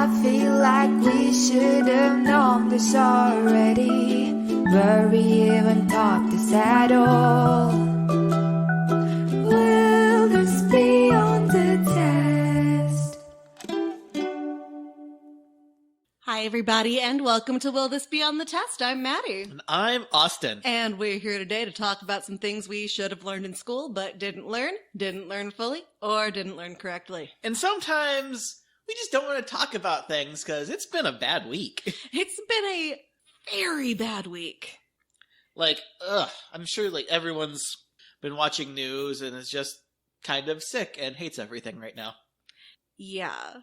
I feel like we should have known this already. Were we even taught this at all? Will this be on the test? Hi, everybody, and welcome to Will This Be on the Test? I'm Mattie. And I'm Austin. And we're here today to talk about some things we should have learned in school, but didn't learn fully, or didn't learn correctly. And sometimes we just don't want to talk about things because it's been a bad week. It's been a very bad week. I'm sure everyone's been watching news and is just kind of sick and hates everything right now. Yeah.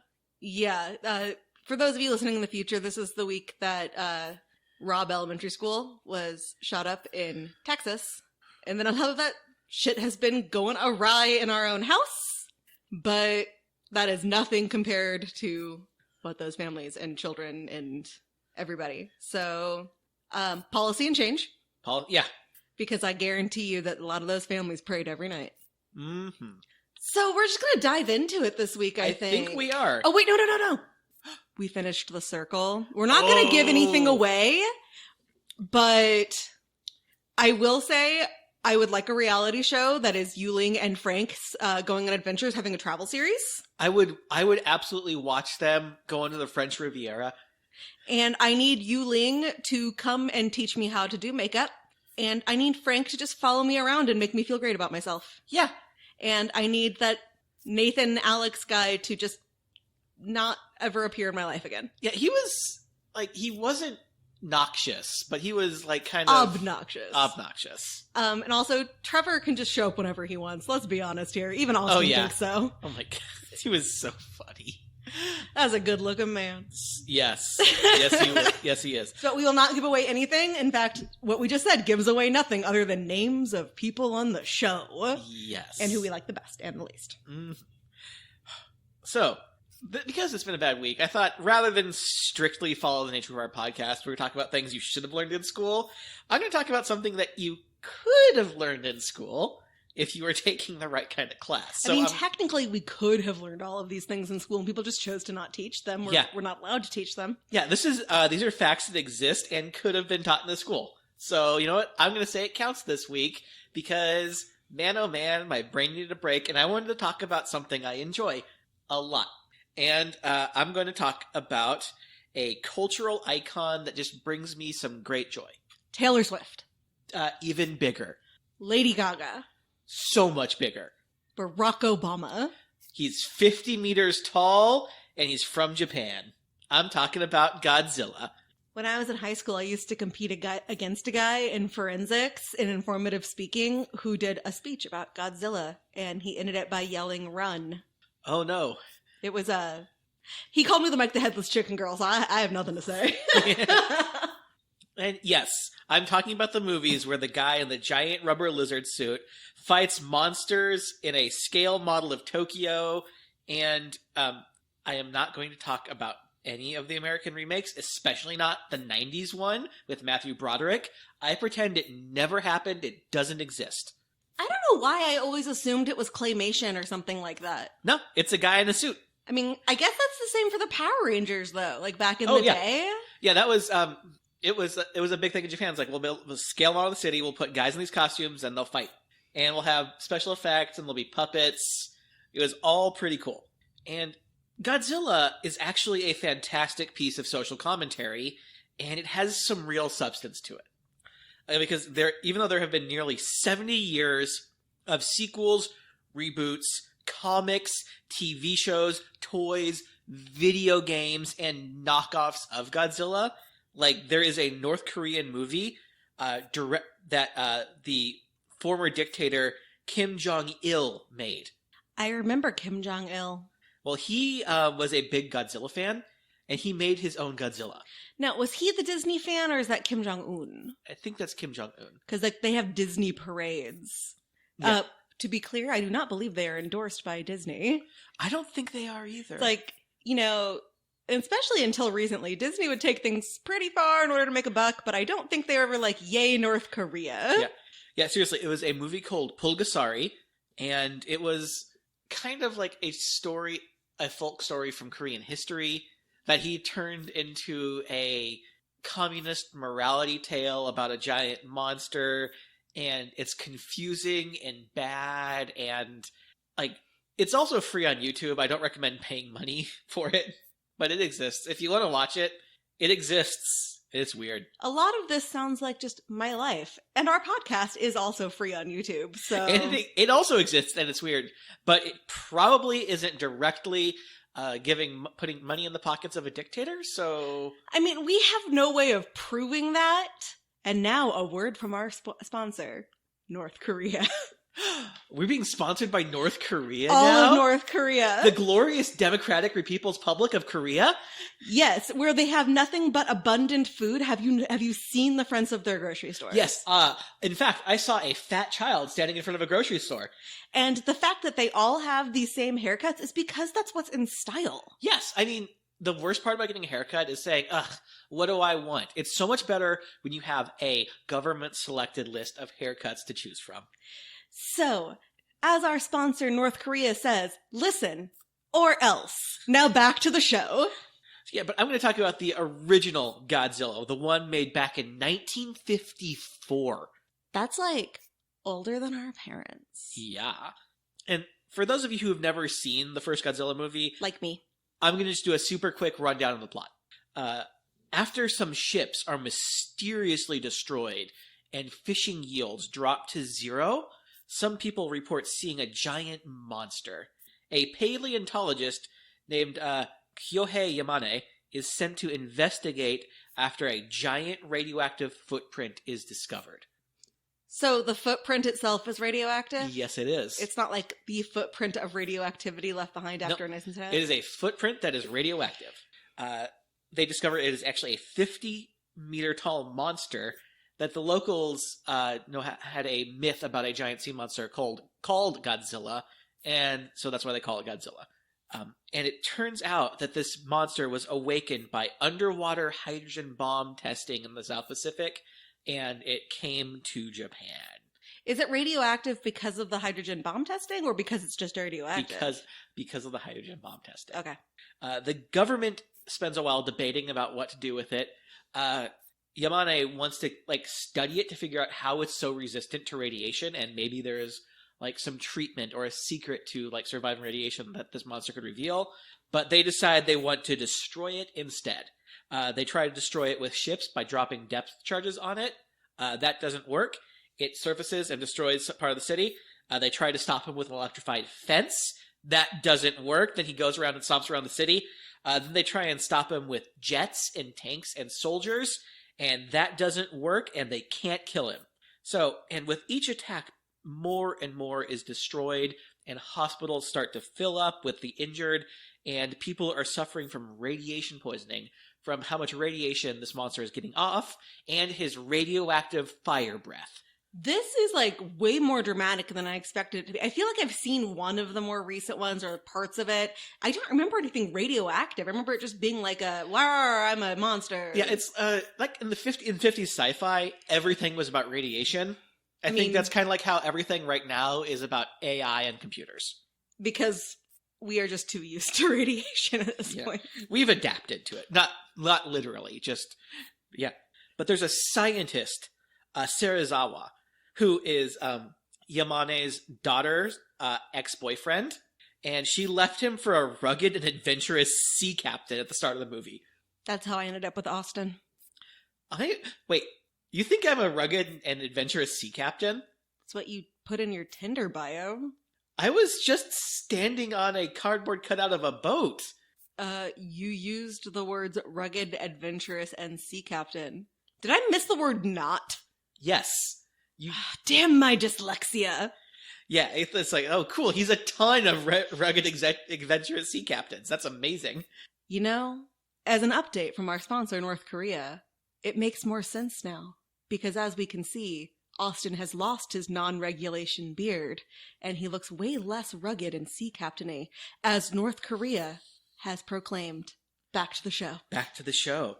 For those of you listening in the future, this is the week that Robb Elementary School was shot up in Texas. And then on top of that, shit has been going awry in our own house. But that is nothing compared to what those families and children and everybody. So, policy and change. Yeah. Because I guarantee you that a lot of those families prayed every night. Mm-hmm. So we're just going to dive into it this week, I think. I think we are. Oh, wait, no. We finished The Circle. We're not going to give anything away, but I will say I would like a reality show that is Yuling and Frank's going on adventures, having a travel series. I would absolutely watch them go into the French Riviera. And I need Yuling to come and teach me how to do makeup. And I need Frank to just follow me around and make me feel great about myself. Yeah. And I need that Nathan Alex guy to just not ever appear in my life again. Yeah, he wasn't noxious, but he was kind of obnoxious. And also Trevor can just show up whenever he wants. Let's be honest here. Even Austin thinks so. Oh my god, he was so funny. That's a good looking man. Yes, he is. So we will not give away anything. In fact, what we just said gives away nothing other than names of people on the show. Yes, and who we like the best and the least. Mm-hmm. So, because it's been a bad week, I thought rather than strictly follow the nature of our podcast, we're going to talk about things you should have learned in school. I'm going to talk about something that you could have learned in school if you were taking the right kind of class. So, technically we could have learned all of these things in school and people just chose to not teach them. We're not allowed to teach them. Yeah, these are facts that exist and could have been taught in the school. So, you know what? I'm going to say it counts this week because, man oh man, my brain needed a break and I wanted to talk about something I enjoy a lot. And I'm going to talk about a cultural icon that just brings me some great joy. Taylor Swift. Even bigger. Lady Gaga. So much bigger. Barack Obama. He's 50 meters tall, and he's from Japan. I'm talking about Godzilla. When I was in high school, I used to compete against a guy in forensics in informative speaking who did a speech about Godzilla, and he ended it by yelling, "Run." Oh, no. It was he called me the Headless Chicken Girl, so I have nothing to say. And yes, I'm talking about the movies where the guy in the giant rubber lizard suit fights monsters in a scale model of Tokyo. And I am not going to talk about any of the American remakes, especially not the 90s one with Matthew Broderick. I pretend it never happened. It doesn't exist. I don't know why I always assumed it was claymation or something like that. No, it's a guy in a suit. I mean, I guess that's the same for the Power Rangers, though. Back in the day. Yeah, that was it was a big thing in Japan. It's we'll scale out of the city. We'll put guys in these costumes and they'll fight, and we'll have special effects and there'll be puppets. It was all pretty cool. And Godzilla is actually a fantastic piece of social commentary, and it has some real substance to it. Because even though there have been nearly 70 years of sequels, reboots, comics, TV shows, toys, video games, and knockoffs of Godzilla, there is a North Korean movie that the former dictator Kim Jong-il made. I remember Kim Jong-il. Well, he was a big Godzilla fan, and he made his own Godzilla. Now, was he the Disney fan, or is that Kim Jong-un? I think that's Kim Jong-un. Because they have Disney parades. Yeah. To be clear, I do not believe they are endorsed by Disney. I don't think they are either. It's especially until recently, Disney would take things pretty far in order to make a buck, but I don't think they were ever yay, North Korea. Yeah, seriously, it was a movie called Pulgasari, and it was kind of like a folk story from Korean history. that he turned into a communist morality tale about a giant monster, and it's confusing and bad, and like it's also free on YouTube. I don't recommend paying money for it, but it exists. If you want to watch it, it exists. It's weird. A lot of this sounds like just my life. And our podcast is also free on YouTube, so... And it also exists, and it's weird. But it probably isn't directly putting money in the pockets of a dictator, so... I mean, we have no way of proving that. And now a word from our sponsor, North Korea. We're being sponsored by North Korea All now? of North Korea. The glorious Democratic People's Republic of Korea? Yes, where they have nothing but abundant food. Have you seen the fronts of their grocery stores? Yes. In fact, I saw a fat child standing in front of a grocery store. And the fact that they all have these same haircuts is because that's what's in style. Yes. I mean, the worst part about getting a haircut is saying, ugh, what do I want? It's so much better when you have a government-selected list of haircuts to choose from. So, as our sponsor North Korea says, listen, or else. Now back to the show. Yeah, but I'm going to talk about the original Godzilla, the one made back in 1954. That's like older than our parents. Yeah. And for those of you who have never seen the first Godzilla movie, Like me. I'm going to just do a super quick rundown of the plot. After some ships are mysteriously destroyed and fishing yields drop to zero, some people report seeing a giant monster. A paleontologist named Kyohei Yamane is sent to investigate after a giant radioactive footprint is discovered. So the footprint itself is radioactive? Yes, it is. It's not like the footprint of radioactivity left behind after an incident? It is a footprint that is radioactive. They discover it is actually a 50-meter tall monster that the locals had a myth about a giant sea monster called Godzilla, and so that's why they call it Godzilla. And it turns out that this monster was awakened by underwater hydrogen bomb testing in the South Pacific, and it came to Japan. Is it radioactive because of the hydrogen bomb testing, or because it's just radioactive? Because of the hydrogen bomb testing. Okay. The government spends a while debating about what to do with it. Yamane wants to study it to figure out how it's so resistant to radiation, and maybe there's some treatment or a secret to surviving radiation that this monster could reveal. But they decide they want to destroy it instead. They try to destroy it with ships by dropping depth charges on it. That doesn't work. It surfaces and destroys part of the city. They try to stop him with an electrified fence. That doesn't work. Then he goes around and stomps around the city. Then they try and stop him with jets and tanks and soldiers. And that doesn't work, and they can't kill him. So, and with each attack, more and more is destroyed, and hospitals start to fill up with the injured, and people are suffering from radiation poisoning from how much radiation this monster is getting off, and his radioactive fire breath. This is way more dramatic than I expected it to be. I feel like I've seen one of the more recent ones or parts of it. I don't remember anything radioactive. I remember it just being I'm a monster. Yeah, it's in the 50s sci-fi, everything was about radiation. I think that's kind of like how everything right now is about AI and computers. Because we are just too used to radiation at this point. We've adapted to it. Not literally, just, yeah. But there's a scientist, Serizawa, who is Yamane's daughter's ex-boyfriend, and she left him for a rugged and adventurous sea captain at the start of the movie. That's how I ended up with Austin. Wait, you think I'm a rugged and adventurous sea captain? That's what you put in your Tinder bio. I was just standing on a cardboard cutout of a boat. You used the words rugged, adventurous, and sea captain. Did I miss the word not? Yes. Damn my dyslexia. Yeah, it's oh, cool. He's a ton of rugged, adventurous sea captains. That's amazing. As an update from our sponsor, North Korea, it makes more sense now. Because as we can see, Austin has lost his non-regulation beard, and he looks way less rugged and sea captain-y, as North Korea has proclaimed. Back to the show. Back to the show.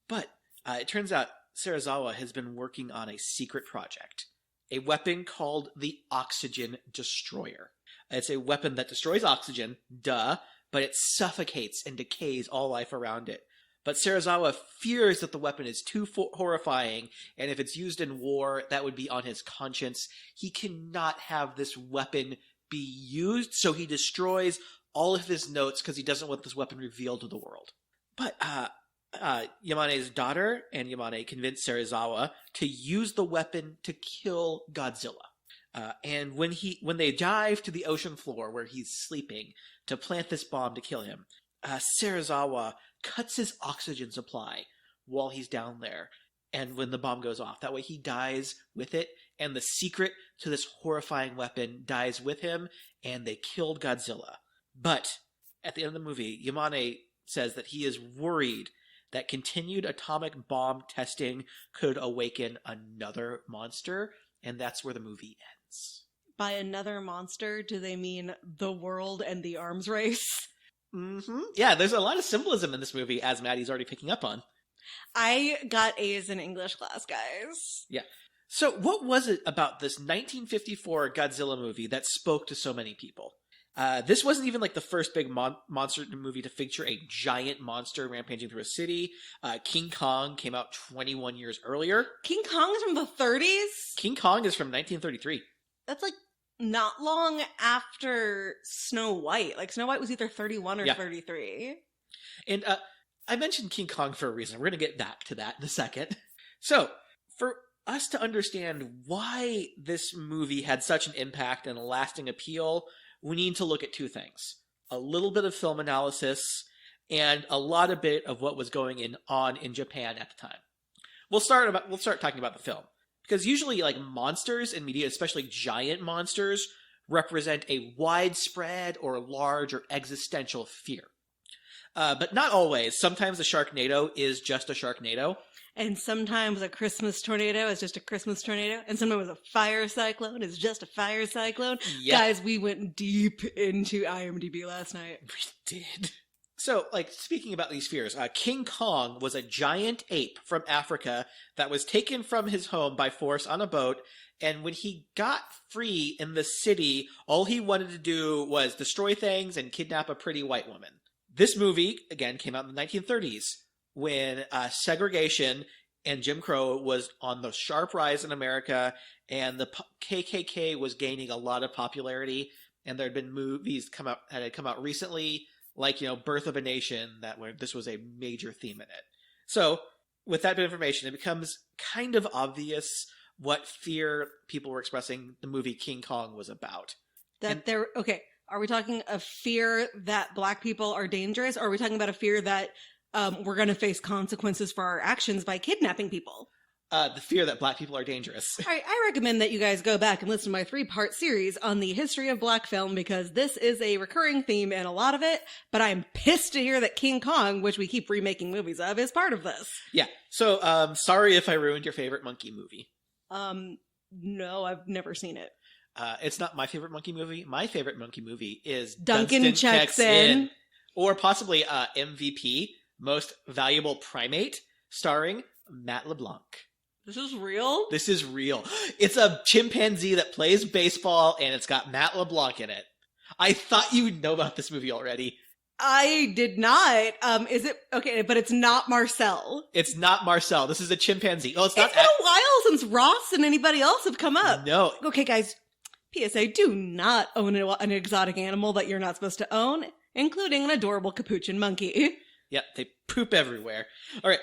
But it turns out Serizawa has been working on a secret project. A weapon called the Oxygen Destroyer. It's a weapon that destroys oxygen, but it suffocates and decays all life around it. But Serizawa fears that the weapon is too horrifying, and if it's used in war, that would be on his conscience. He cannot have this weapon be used, so he destroys all of his notes because he doesn't want this weapon revealed to the world. But Yamane's daughter and Yamane convince Serizawa to use the weapon to kill Godzilla. And when they dive to the ocean floor where he's sleeping to plant this bomb to kill him, Serizawa cuts his oxygen supply while he's down there, and when the bomb goes off. That way he dies with it, and the secret to this horrifying weapon dies with him, and they killed Godzilla. But at the end of the movie, Yamane says that he is worried that continued atomic bomb testing could awaken another monster, and that's where the movie ends. By another monster, do they mean the world and the arms race? Mm-hmm. Yeah, there's a lot of symbolism in this movie, as Maddie's already picking up on. I got A's in English class, guys. Yeah. So what was it about this 1954 Godzilla movie that spoke to so many people? This wasn't even like the first big monster movie to feature a giant monster rampaging through a city. King Kong came out 21 years earlier. King Kong is from the 30s? King Kong is from 1933. That's like not long after Snow White. Like Snow White was either 31 or 33. And I mentioned King Kong for a reason. We're going to get back to that in a second. So, for us to understand why this movie had such an impact and a lasting appeal, we need to look at two things. A little bit of film analysis and a lot of bit of what was going on in Japan at the time. We'll start talking about the film. Because usually, like, monsters in media, especially giant monsters, represent a widespread or large or existential fear. But not always. Sometimes a Sharknado is just a Sharknado. And sometimes a Christmas tornado is just a Christmas tornado. And sometimes a fire cyclone is just a fire cyclone. Yep. Guys, we went deep into IMDb last night. We did. So, like, speaking about these fears, King Kong was a giant ape from Africa that was taken from his home by force on a boat, and when he got free in the city, all he wanted to do was destroy things and kidnap a pretty white woman. This movie, again, came out in the 1930s, when segregation and Jim Crow was on the sharp rise in America, and the KKK was gaining a lot of popularity, and there had been movies that had come out recently, like, Birth of a Nation, where this was a major theme in it. So, with that bit of information, it becomes kind of obvious what fear people were expressing the movie King Kong was about. Okay, are we talking a fear that black people are dangerous, or are we talking about a fear that we're going to face consequences for our actions by kidnapping people? The fear that black people are dangerous. All right, I recommend that you guys go back and listen to my 3-part series on the history of black film, because this is a recurring theme in a lot of it, but I'm pissed to hear that King Kong, which we keep remaking movies of, is part of this. Yeah, so sorry if I ruined your favorite monkey movie. No, I've never seen it. It's not my favorite monkey movie. My favorite monkey movie is Duncan Checks In. Or possibly MVP, Most Valuable Primate, starring Matt LeBlanc. This is real? This is real. It's a chimpanzee that plays baseball, and it's got Matt LeBlanc in it. I thought you would know about this movie already. I did not. Is it? Okay, but it's not Marcel. It's not Marcel. This is a chimpanzee. Oh, it's not. It's been a while since Ross and anybody else have come up. No. Okay, guys. PSA, do not own an exotic animal that you're not supposed to own, including an adorable capuchin monkey. Yep, they poop everywhere. All right.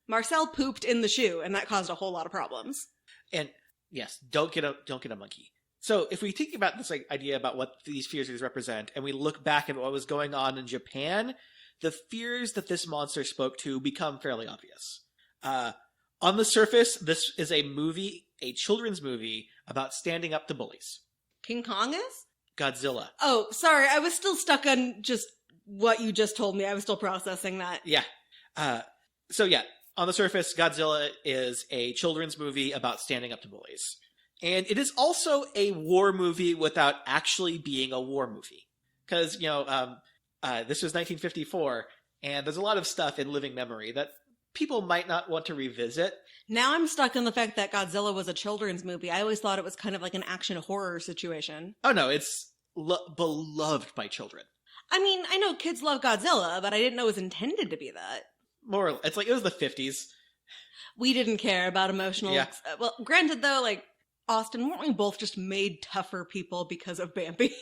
Marcel pooped in the shoe, and that caused a whole lot of problems. And yes, don't get a monkey. So if we think about this idea about what these fears represent, and we look back at what was going on in Japan, the fears that this monster spoke to become fairly obvious. On the surface, this is a children's movie about standing up to bullies. King Kong is? Godzilla. Oh, sorry, I was still stuck on just what you just told me. I was still processing that. Yeah. On the surface, Godzilla is a children's movie about standing up to bullies. And it is also a war movie without actually being a war movie. Because, this was 1954, and there's a lot of stuff in living memory that people might not want to revisit. Now I'm stuck on the fact that Godzilla was a children's movie. I always thought it was kind of like an action horror situation. Oh, no, it's beloved by children. I mean, I know kids love Godzilla, but I didn't know it was intended to be that. More, it's like it was the 50s. We didn't care about emotional. Yeah. Well, granted, though, like, Austin, weren't we both just made tougher people because of Bambi?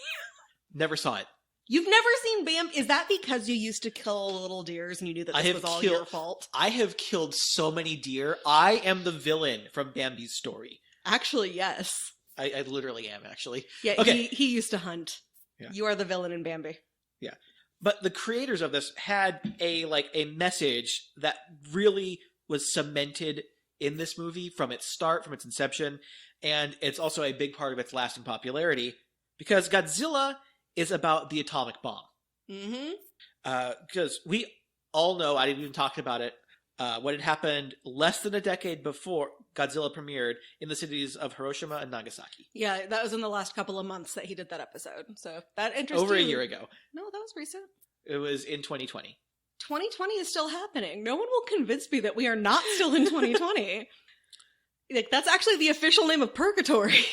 Never saw it. You've never seen Bambi? Is that because you used to kill little deers and you knew that this was all your fault? I have killed so many deer. I am the villain from Bambi's story. Actually, yes. I literally am, actually. Yeah, Okay. he used to hunt. Yeah. You are the villain in Bambi. Yeah. But the creators of this had a message that really was cemented in this movie from its start, from its inception, and it's also a big part of its lasting popularity, because Godzilla is about the atomic bomb. Mm-hmm. Because we all know, I didn't even talk about it, what had happened less than a decade before Godzilla premiered in the cities of Hiroshima and Nagasaki. Yeah, that was in the last couple of months that he did that episode. So that interests Over you. a year ago. No, that was recent. It was in 2020. 2020 is still happening. No one will convince me that we are not still in 2020. Like, that's actually the official name of purgatory.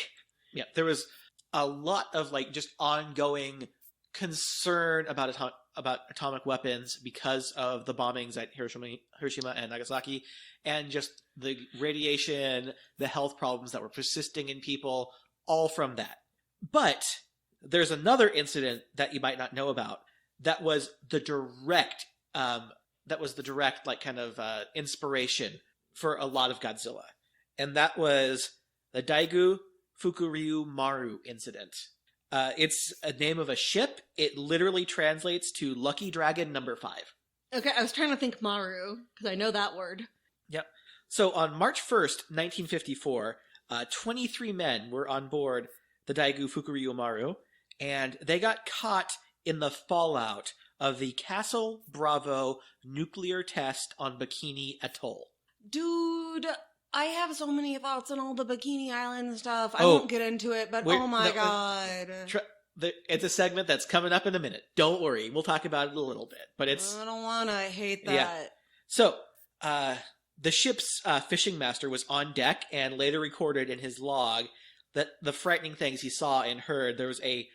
Yeah, there was a lot of just ongoing concern about atomic weapons because of the bombings at Hiroshima and Nagasaki, and just the radiation, the health problems that were persisting in people, all from that. But there's another incident that you might not know about that was the direct inspiration for a lot of Godzilla, and that was the Daegu Fukuryu Maru incident. It's a name of a ship. It literally translates to Lucky Dragon number 5. Okay, I was trying to think Maru, because I know that word. Yep. So on March 1st, 1954, 23 men were on board the Daegu Fukuryu Maru, and they got caught in the fallout of the Castle Bravo nuclear test on Bikini Atoll. Dude, I have so many thoughts on all the Bikini Island stuff. I won't get into it, but oh my god. It's a segment that's coming up in a minute. Don't worry. We'll talk about it a little bit. But it's... I don't want to. I hate that. Yeah. So, the ship's fishing master was on deck and later recorded in his log that the frightening things he saw and heard. There was a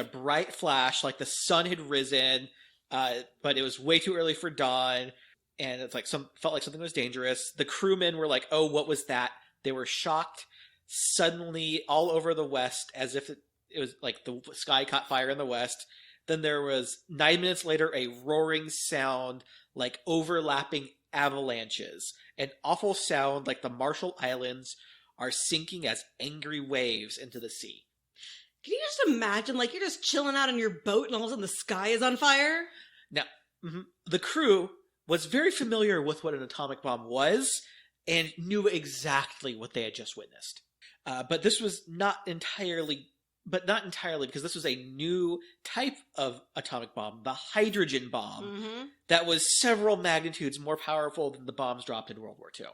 bright flash, like the sun had risen, but it was way too early for dawn. And it's felt like something was dangerous. The crewmen were like, "Oh, what was that?" They were shocked. Suddenly, all over the west, as if it was like the sky caught fire in the west. Then there was 9 minutes later a roaring sound, like overlapping avalanches, an awful sound like the Marshall Islands are sinking as angry waves into the sea. Can you just imagine, like, you're just chilling out in your boat and all of a sudden the sky is on fire? Now, the crew was very familiar with what an atomic bomb was and knew exactly what they had just witnessed. But this was not entirely, because this was a new type of atomic bomb, the hydrogen bomb, that was several magnitudes more powerful than the bombs dropped in World War II.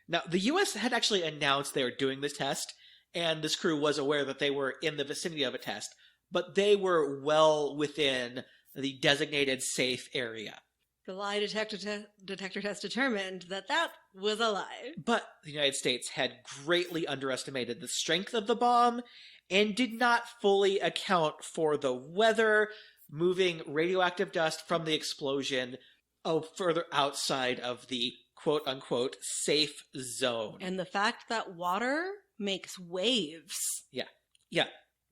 Now, the U.S. had actually announced they were doing this test, and this crew was aware that they were in the vicinity of a test, but they were well within the designated safe area. The lie detector test determined that was a lie. But the United States had greatly underestimated the strength of the bomb and did not fully account for the weather moving radioactive dust from the explosion further outside of the quote-unquote safe zone. And the fact that water makes waves. Yeah.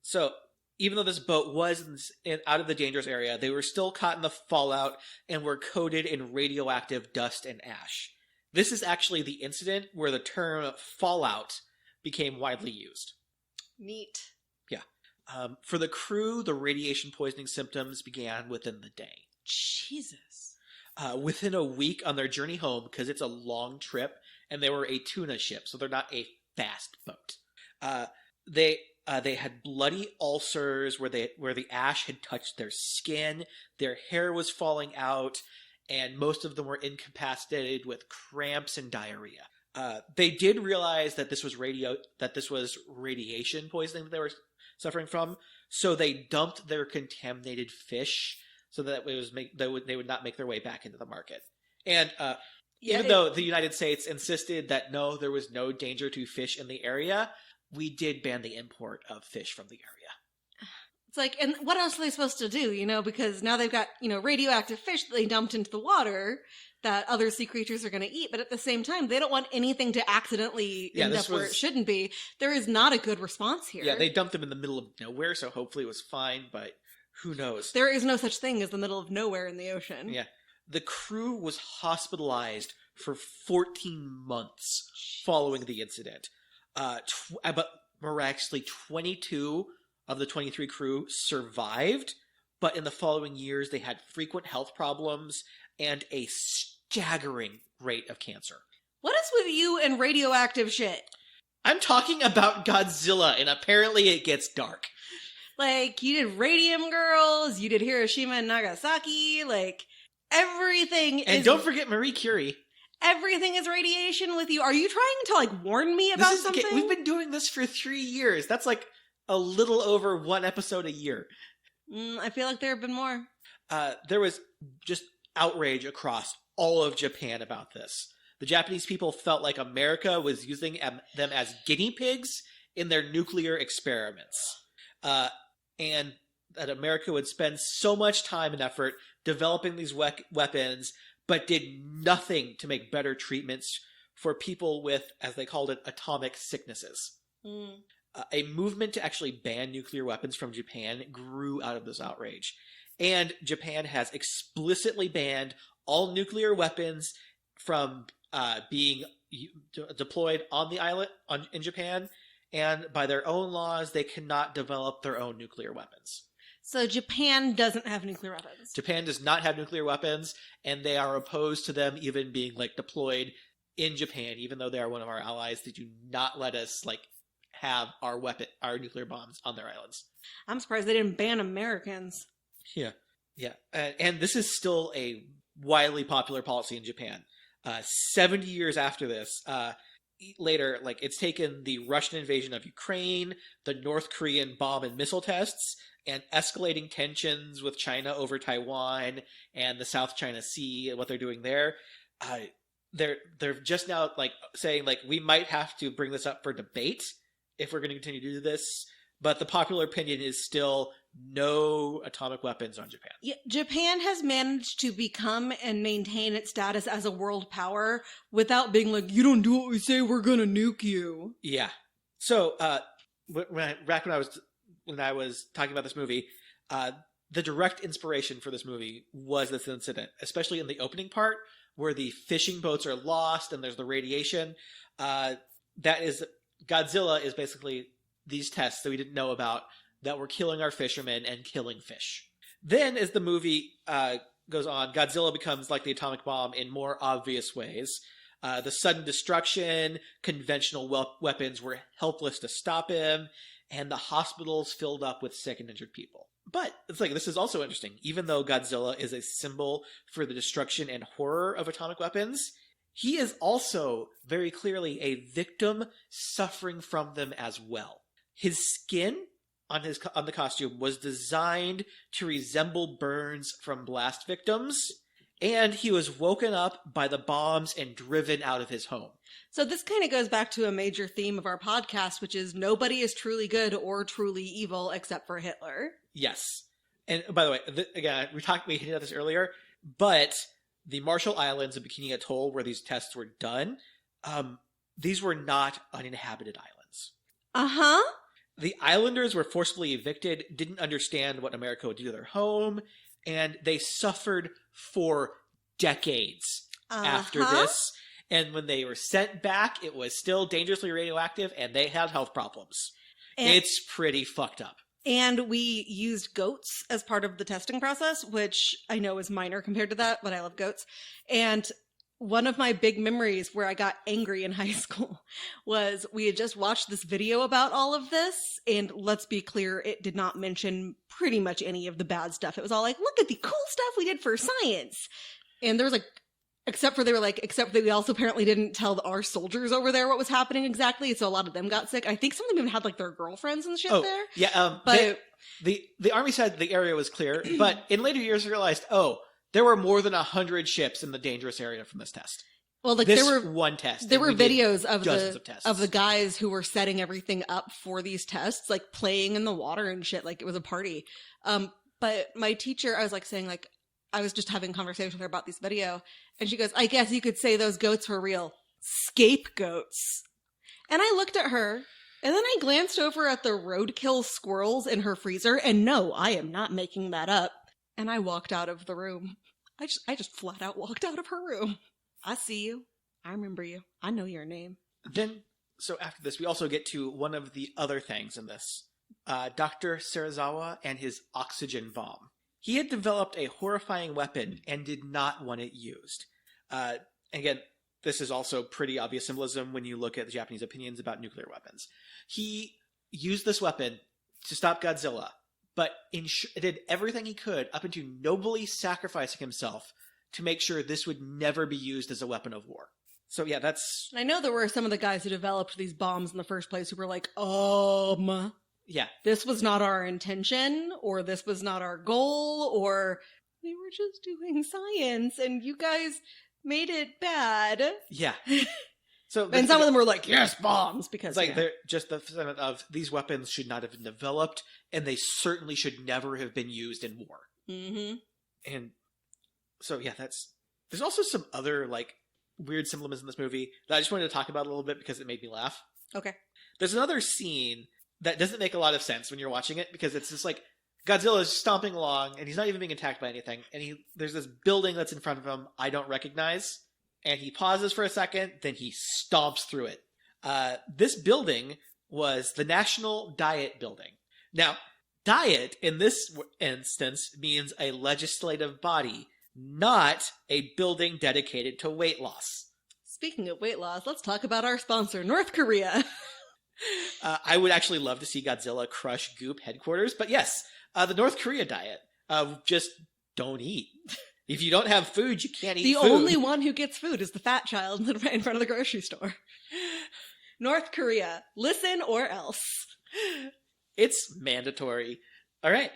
So, even though this boat was out of the dangerous area, they were still caught in the fallout and were coated in radioactive dust and ash. This is actually the incident where the term fallout became widely used. Neat. Yeah. For the crew, the radiation poisoning symptoms began within the day. Jesus. Within a week on their journey home, because it's a long trip, and they were a tuna ship, so they're not a fast boat. They had bloody ulcers where the ash had touched their skin. Their hair was falling out, and most of them were incapacitated with cramps and diarrhea. They did realize that this was radiation poisoning that they were suffering from, so they dumped their contaminated fish so that they would not make their way back into the market. And even though the United States insisted that no, there was no danger to fish in the area, we did ban the import of fish from the area. It's like, and what else are they supposed to do, you know? Because now they've got, you know, radioactive fish that they dumped into the water that other sea creatures are going to eat. But at the same time, they don't want anything to accidentally end up where it shouldn't be. There is not a good response here. Yeah, they dumped them in the middle of nowhere, so hopefully it was fine, but who knows? There is no such thing as the middle of nowhere in the ocean. Yeah. The crew was hospitalized for 14 months following the incident. But miraculously, 22 of the 23 crew survived, but in the following years, they had frequent health problems and a staggering rate of cancer. What is with you and radioactive shit? I'm talking about Godzilla, and apparently it gets dark. Like, you did Radium Girls, you did Hiroshima and Nagasaki, like, everything is... And don't forget Marie Curie. Everything is radiation with you. Are you trying to, like, warn me about something? Okay, we've been doing this for 3 years. That's like a little over one episode a year. I feel like there have been more. There was just outrage across all of Japan about this. The Japanese people felt like America was using them as guinea pigs in their nuclear experiments. And that America would spend so much time and effort developing these weapons, but did nothing to make better treatments for people with, as they called it, atomic sicknesses. A movement to actually ban nuclear weapons from Japan grew out of this outrage. And Japan has explicitly banned all nuclear weapons from being deployed on the island in Japan. And by their own laws, they cannot develop their own nuclear weapons. So Japan doesn't have nuclear weapons. Japan does not have nuclear weapons, and they are opposed to them even being deployed in Japan, even though they are one of our allies. They do not let us have our nuclear bombs on their islands. I'm surprised they didn't ban Americans. Yeah. And this is still a widely popular policy in Japan. 70 years after this, later, it's taken the Russian invasion of Ukraine, the North Korean bomb and missile tests, and escalating tensions with China over Taiwan and the South China Sea and what they're doing there. They're just now saying we might have to bring this up for debate if we're going to continue to do this. But the popular opinion is still no atomic weapons on Japan. Yeah, Japan has managed to become and maintain its status as a world power without being you don't do what we say, we're going to nuke you. Yeah. So when I was talking about this movie, the direct inspiration for this movie was this incident, especially in the opening part where the fishing boats are lost and there's the radiation. Godzilla is basically these tests that we didn't know about that were killing our fishermen and killing fish. Then, as the movie goes on, Godzilla becomes like the atomic bomb in more obvious ways. The sudden destruction, conventional weapons were helpless to stop him, and the hospitals filled up with sick and injured people. But it's this is also interesting. Even though Godzilla is a symbol for the destruction and horror of atomic weapons, he is also very clearly a victim suffering from them as well. His skin on the costume was designed to resemble burns from blast victims, and he was woken up by the bombs and driven out of his home. So this kind of goes back to a major theme of our podcast, which is nobody is truly good or truly evil except for Hitler. Yes. And by the way, again, we hinted at this earlier, but the Marshall Islands and Bikini Atoll, where these tests were done, these were not uninhabited islands. Uh-huh. The islanders were forcibly evicted, didn't understand what America would do to their home, and they suffered for decades after this. And when they were sent back, it was still dangerously radioactive, and they had health problems. It's pretty fucked up. And we used goats as part of the testing process, which I know is minor compared to that, but I love goats. And one of my big memories where I got angry in high school was we had just watched this video about all of this. And let's be clear, it did not mention pretty much any of the bad stuff. It was all look at the cool stuff we did for science. And there was except for that we also apparently didn't tell our soldiers over there what was happening exactly. So a lot of them got sick. I think some of them even had their girlfriends and shit there. Yeah. But the army said the area was clear, but in later years realized, there were more than 100 ships in the dangerous area from this test. Well, like this there were one test. There and were we did videos dozens of tests. of the guys who were setting everything up for these tests, like playing in the water and shit, like it was a party. But my teacher, I was like saying, like, I was just having a conversation with her about this video, and she goes, I guess you could say those goats were real scapegoats. And I looked at her, and then I glanced over at the roadkill squirrels in her freezer, and no, I am not making that up. And I walked out of the room. I just flat out walked out of her room. I see you. I remember you. I know your name. Then, so after this, we also get to one of the other things in this. Dr. Serizawa and his oxygen bomb. He had developed a horrifying weapon and did not want it used. Again, this is also pretty obvious symbolism when you look at the Japanese opinions about nuclear weapons. He used this weapon to stop Godzilla, but did everything he could up into nobly sacrificing himself to make sure this would never be used as a weapon of war. So yeah, that's... I know there were some of the guys who developed these bombs in the first place who were like, yeah, this was not our intention, or this was not our goal, or we were just doing science and you guys made it bad. yeah. So And some of them were like, yes, bombs, because it's like they're just the sentiment of these weapons should not have been developed, and they certainly should never have been used in war. Mm-hmm. And so yeah, there's also some other like weird symbolism in this movie that I just wanted to talk about a little bit because it made me laugh. Okay. There's another scene that doesn't make a lot of sense when you're watching it, because it's just like Godzilla is stomping along and he's not even being attacked by anything, and there's this building that's in front of him I don't recognize, and he pauses for a second, then he stomps through it. This building was the National Diet Building. Now, diet in this instance means a legislative body, not a building dedicated to weight loss. Speaking of weight loss, let's talk about our sponsor, North Korea. I would actually love to see Godzilla crush Goop headquarters, but yes, the North Korea diet. Just don't eat. If you don't have food, you can't eat food. The only one who gets food is the fat child in front of the grocery store. North Korea, listen or else. It's mandatory. All right.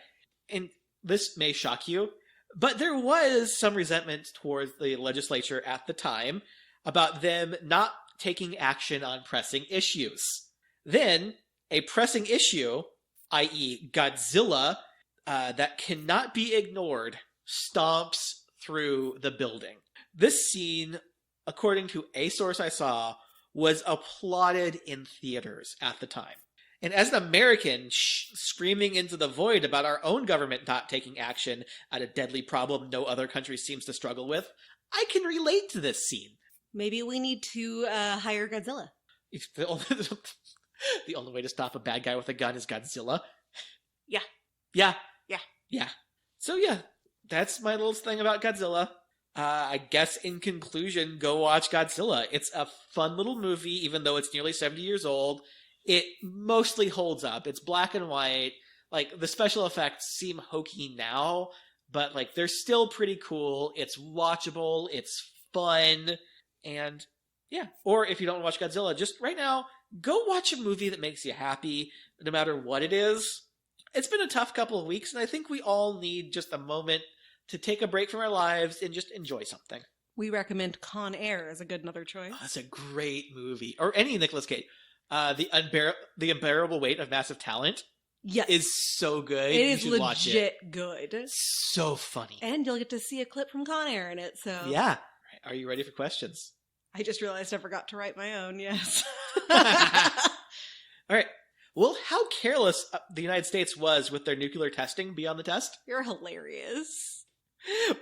And this may shock you, but there was some resentment towards the legislature at the time about them not taking action on pressing issues. Then, a pressing issue, i.e. Godzilla, that cannot be ignored, stomps through the building. This scene, according to a source I saw, was applauded in theaters at the time. And as an American screaming into the void about our own government not taking action at a deadly problem no other country seems to struggle with, I can relate to this scene. Maybe we need to hire Godzilla. The only way to stop a bad guy with a gun is Godzilla. Yeah. Yeah. Yeah. Yeah. So yeah, that's my little thing about Godzilla. I guess in conclusion, go watch Godzilla. It's a fun little movie, even though it's nearly 70 years old. It mostly holds up. It's black and white. Like, the special effects seem hokey now, but like they're still pretty cool. It's watchable. It's fun. And yeah. Or if you don't watch Godzilla, just right now, go watch a movie that makes you happy, no matter what it is. It's been a tough couple of weeks, and I think we all need just a moment to take a break from our lives and just enjoy something. We recommend Con Air as a good another choice. Oh, that's a great movie. Or any Nicolas Cage. The Unbearable Weight of Massive Talent is so good. It is you should watch it. legit good. So funny. And you'll get to see a clip from Con Air in it, so... Yeah. Are you ready for questions? I just realized I forgot to write my own, yes. All right. Well, how careless the United States was with their nuclear testing be on the test? You're hilarious.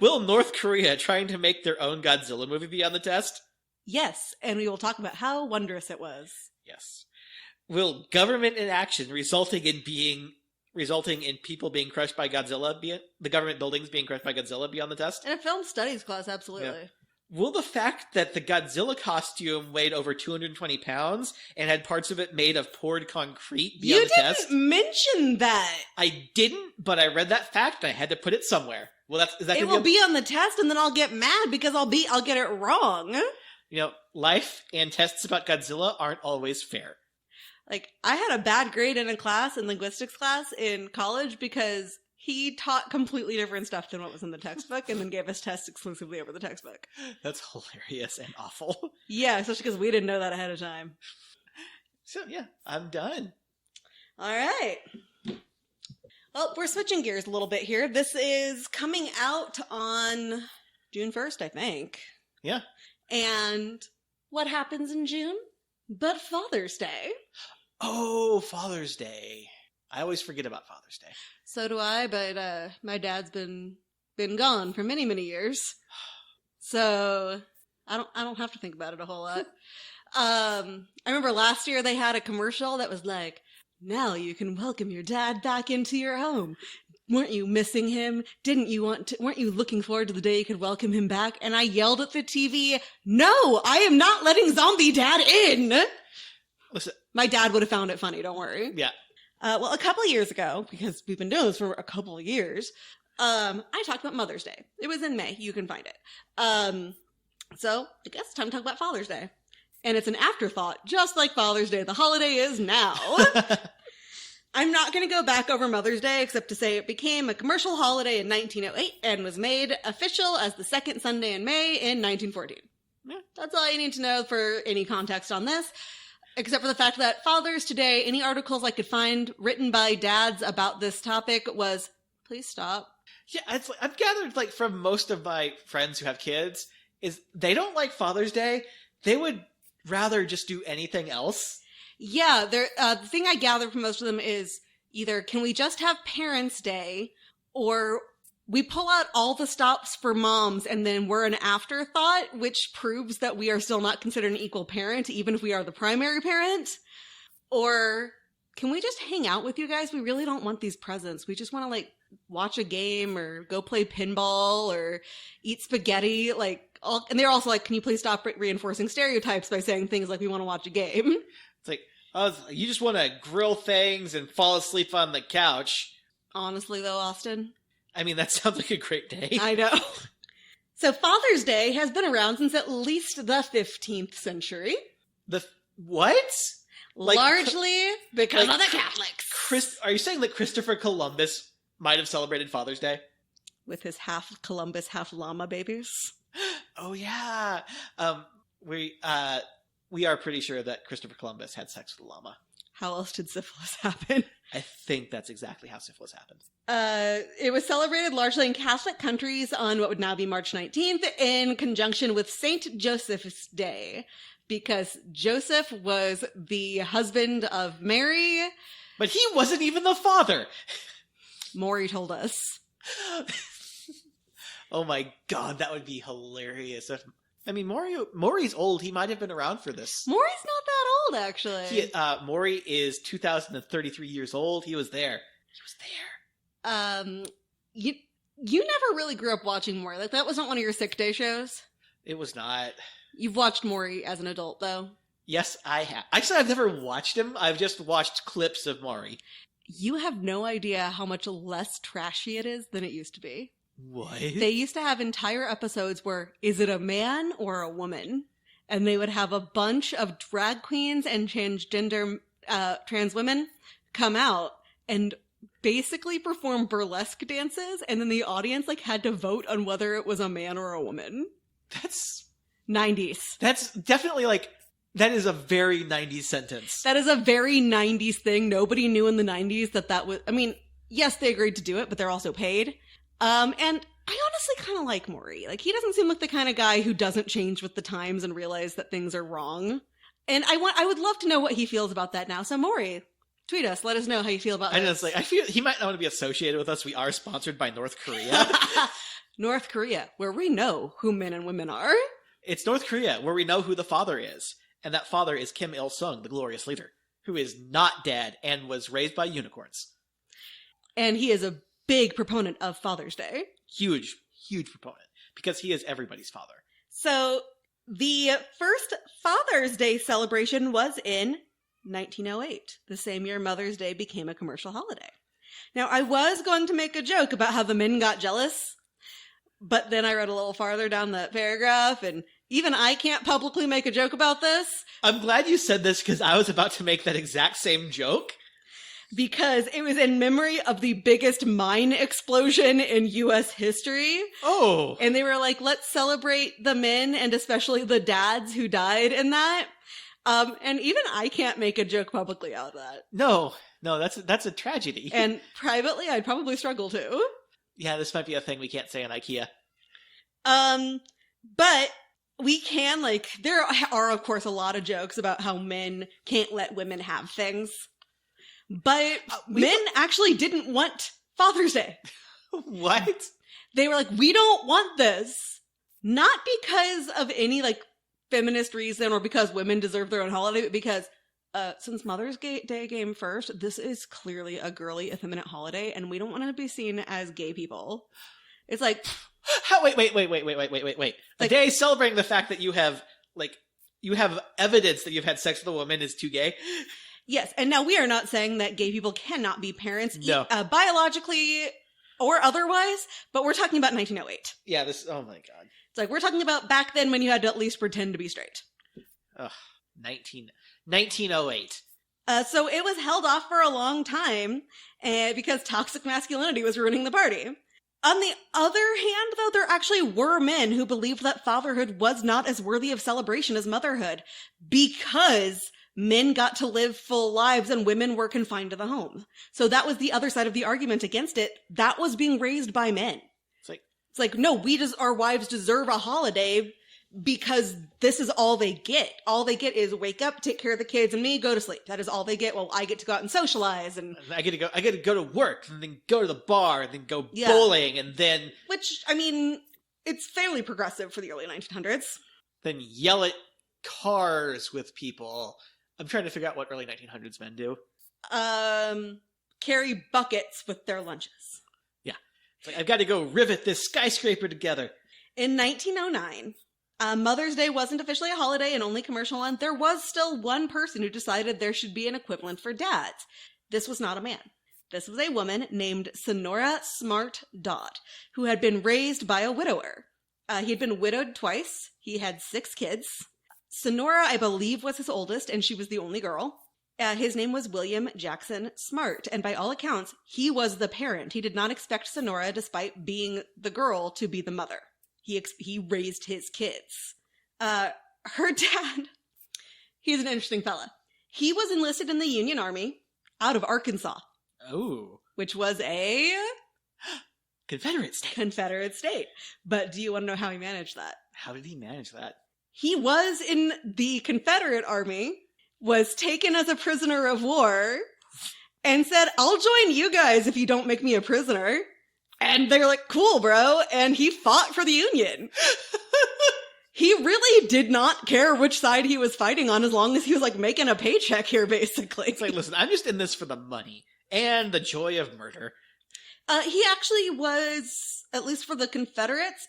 Will North Korea trying to make their own Godzilla movie be on the test? Yes, and we will talk about how wondrous it was. Yes. Will government inaction resulting in people being crushed by Godzilla the government buildings being crushed by Godzilla be on the test? In a film studies class, absolutely. Yeah. Will the fact that the Godzilla costume weighed over 220 pounds and had parts of it made of poured concrete be on the test? You didn't mention that. I didn't, but I read that fact. I had to put it somewhere. Well, it will be on the test, and then I'll get mad because I'll get it wrong. You know, life and tests about Godzilla aren't always fair. Like, I had a bad grade in a class, in linguistics class in college, because He taught completely different stuff than what was in the textbook and then gave us tests exclusively over the textbook. That's hilarious and awful. Yeah, especially because we didn't know that ahead of time. So, yeah, I'm done. All right. Well, we're switching gears a little bit here. This is coming out on June 1st, I think. Yeah. And what happens in June? But Father's Day. Oh, Father's Day. I always forget about Father's Day. So do I, but my dad's been gone for many, many years. So I don't have to think about it a whole lot. I remember last year they had a commercial that was like, now you can welcome your dad back into your home. Weren't you missing him? Weren't you looking forward to the day you could welcome him back? And I yelled at the TV, no, I am not letting zombie dad in. Listen. My dad would have found it funny, don't worry. Yeah. Well, a couple of years ago, because we've been doing this for a couple of years, I talked about Mother's Day. It was in May. You can find it. So I guess it's time to talk about Father's Day. And it's an afterthought, just like Father's Day. The holiday is now. I'm not going to go back over Mother's Day, except to say it became a commercial holiday in 1908 and was made official as the second Sunday in May in 1914. Yeah, that's all you need to know for any context on this. Except for the fact that fathers today, any articles I could find written by dads about this topic was, please stop. Yeah, I've gathered like from most of my friends who have kids, is they don't like Father's Day. They would rather just do anything else. Yeah, the thing I gather from most of them is either can we just have Parents' Day, or we pull out all the stops for moms and then we're an afterthought, which proves that we are still not considered an equal parent, even if we are the primary parent. Or can we just hang out with you guys? We really don't want these presents. We just want to like watch a game or go play pinball or eat spaghetti. And they're also like, can you please stop reinforcing stereotypes by saying things like we want to watch a game? It's like, oh, you just want to grill things and fall asleep on the couch. Honestly though, Austin, I mean, that sounds like a great day. I know. So Father's Day has been around since at least the 15th century. What? Largely because of the Catholics. Are you saying that Christopher Columbus might have celebrated Father's Day? With his half Columbus, half llama babies. Oh, yeah. We are pretty sure that Christopher Columbus had sex with a llama. How else did syphilis happen? I think that's exactly how syphilis happened. It was celebrated largely in Catholic countries on what would now be March 19th in conjunction with St. Joseph's Day, because Joseph was the husband of Mary. But he wasn't even the father. Maury told us. Oh my god, that would be hilarious. Maury's old. He might have been around for this. Maury's not that old, actually. Maury is 2,033 years old. He was there. You never really grew up watching Maury. Like, that wasn't one of your sick day shows? It was not. You've watched Maury as an adult, though? Yes, I have. Actually, I've never watched him. I've just watched clips of Maury. You have no idea how much less trashy it is than it used to be. What? They used to have entire episodes where, is it a man or a woman? And they would have a bunch of drag queens and transgender trans women come out and basically perform burlesque dances, and then the audience had to vote on whether it was a man or a woman. That's 90s. That's definitely that is a very 90s sentence. That is a very 90s thing. Nobody knew in the 90s that was, yes, they agreed to do it, but they're also paid. And I honestly kind of like Maury. He doesn't seem like the kind of guy who doesn't change with the times and realize that things are wrong. And I would love to know what he feels about that now. So Maury, tweet us. Let us know how you feel about this. I feel he might not want to be associated with us. We are sponsored by North Korea. North Korea, where we know who men and women are. It's North Korea, where we know who the father is. And that father is Kim Il-sung, the glorious leader, who is not dead and was raised by unicorns. And he is a big proponent of Father's Day. Huge, huge proponent. Because he is everybody's father. So the first Father's Day celebration was in 1908, the same year Mother's Day became a commercial holiday. Now, I was going to make a joke about how the men got jealous, but then I read a little farther down the paragraph, and even I can't publicly make a joke about this. I'm glad you said this, because I was about to make that exact same joke. because it was in memory of the biggest mine explosion in U.S. history. Oh. And they were like, let's celebrate the men and especially the dads who died in that. And even I can't make a joke publicly out of that. No, that's a tragedy. And privately, I'd probably struggle to. Yeah, this might be a thing we can't say on IKEA. But we can, like, there are, of course, a lot of jokes about how men can't let women have things. But men actually didn't want Father's Day. What? They were like, we don't want this. Not because of any, like, feminist reason or because women deserve their own holiday, but because since Mother's Day came first, this is clearly a girly, effeminate holiday, and we don't want to be seen as gay people. It's like... Wait. A Like, day celebrating the fact that you have evidence that you've had sex with a woman is too gay? Yes, and now we are not saying that gay people cannot be parents, No. Biologically or otherwise, but we're talking about 1908. Yeah, oh my god. It's like, we're talking about back then when you had to at least pretend to be straight. Ugh, 1908. So it was held off for a long time because toxic masculinity was ruining the party. On the other hand, though, there actually were men who believed that fatherhood was not as worthy of celebration as motherhood because men got to live full lives and women were confined to the home. So that was the other side of the argument against it. That was being raised by men. It's like, no, our wives deserve a holiday because this is all they get. All they get is wake up, take care of the kids, and me, go to sleep. That is all they get. Well, I get to go out and socialize, and I get to go to work, and then go to the bar, and then go bowling, and then... Which, I mean, it's fairly progressive for the early 1900s. Then yell at cars with people. I'm trying to figure out what early 1900s men do. Carry buckets with their lunches. Yeah. It's like, I've got to go rivet this skyscraper together. In 1909... Mother's Day wasn't officially a holiday and only commercial one. There was still one person who decided there should be an equivalent for dads. This was not a man. This was a woman named Sonora Smart Dodd, who had been raised by a widower. He had been widowed twice. He had 6 kids. Sonora, I believe, was his oldest, and she was the only girl. His name was William Jackson Smart, and by all accounts, he was the parent. He did not expect Sonora, despite being the girl, to be the mother. He raised his kids. Her dad, he's an interesting fella. He was enlisted in the Union Army out of Arkansas. Oh. Which was a... Confederate state. But do you want to know how he managed that? How did he manage that? He was in the Confederate Army, was taken as a prisoner of war, and said, I'll join you guys if you don't make me a prisoner. And they're like, cool, bro. And he fought for the Union. He really did not care which side he was fighting on as long as he was like making a paycheck here, basically. It's like, listen, I'm just in this for the money and the joy of murder. He actually was, at least for the Confederates,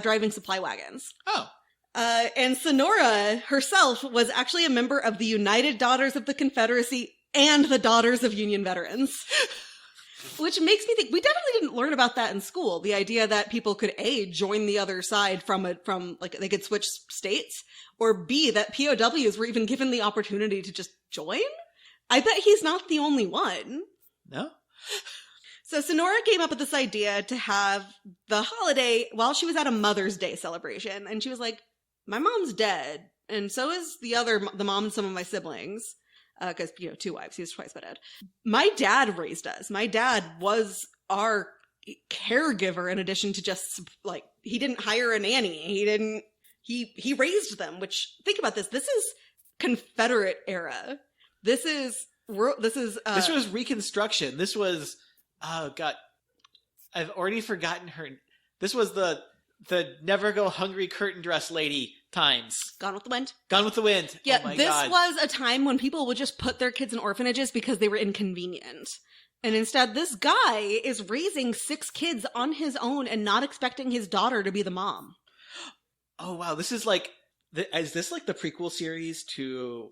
driving supply wagons. Oh. And Sonora herself was actually a member of the United Daughters of the Confederacy and the Daughters of Union Veterans. Which makes me think, we definitely didn't learn about that in school. The idea that people could A, join the other side from like, they could switch states, or B, that POWs were even given the opportunity to just join? I bet he's not the only one. No? So Sonora came up with this idea to have the holiday while she was at a Mother's Day celebration. And she was like, my mom's dead, and so is the mom and some of my siblings. Because, 2 wives. He was twice my dad. My dad raised us. My dad was our caregiver in addition to just, like, he didn't hire a nanny. He raised them, which, think about this. This is Confederate era. This was Reconstruction. This was, oh, God. I've already forgotten her. This was the never go hungry curtain dress lady times. Gone with the Wind. Gone with the Wind. Yeah, oh my this God. was a time when people would just put their kids in orphanages because they were inconvenient. And instead, this guy is raising 6 kids on his own and not expecting his daughter to be the mom. Oh, wow. This is like, is this like the prequel series to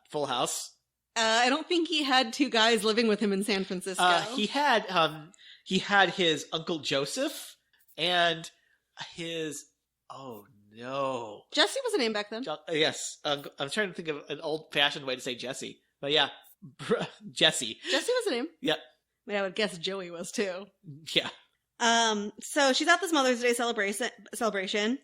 Full House? I don't think he had 2 guys living with him in San Francisco. He had his Uncle Joseph and his, oh no. Jesse was a name back then. Yes. I'm trying to think of an old-fashioned way to say Jesse. But yeah. Jesse. Jesse was the name. Yep. I would guess Joey was too. Yeah. So she's at this Mother's Day celebration.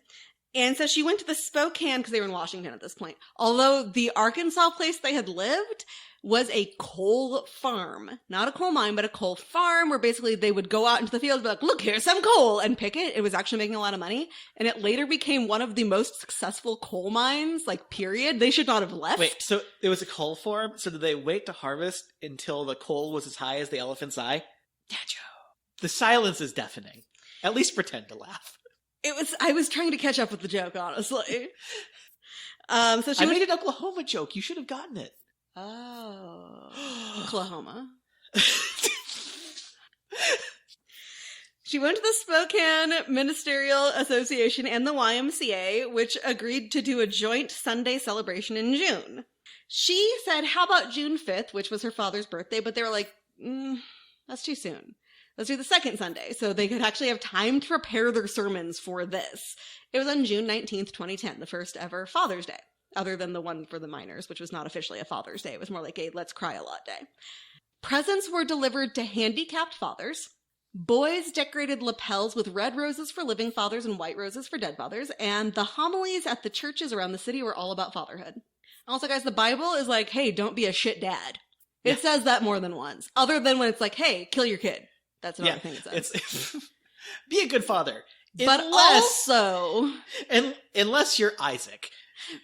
And so she went to the Spokane, because they were in Washington at this point. Although the Arkansas place they had lived was a coal farm. Not a coal mine, but a coal farm where basically they would go out into the field and be like, look, here's some coal, and pick it. It was actually making a lot of money. And it later became one of the most successful coal mines, like, period. They should not have left. Wait, so it was a coal farm? So did they wait to harvest until the coal was as high as the elephant's eye? Dad joke. The silence is deafening. At least pretend to laugh. I was trying to catch up with the joke, honestly. So I made an Oklahoma joke. You should have gotten it. Oh. Oklahoma. She went to the Spokane Ministerial Association and the YMCA, which agreed to do a joint Sunday celebration in June. She said, how about June 5th, which was her father's birthday, but they were like, that's too soon. Let's do the second Sunday, so they could actually have time to prepare their sermons for this. It was on June 19th, 2010, the first ever Father's Day, other than the one for the minors, which was not officially a Father's Day. It was more like a let's cry a lot day. Presents were delivered to handicapped fathers. Boys decorated lapels with red roses for living fathers and white roses for dead fathers, and the homilies at the churches around the city were all about fatherhood. Also, guys, the Bible is like, hey, don't be a shit dad. It says that more than once, other than when it's like, hey, kill your kid. That's another thing it says. It's be a good father. But also... Unless you're Isaac.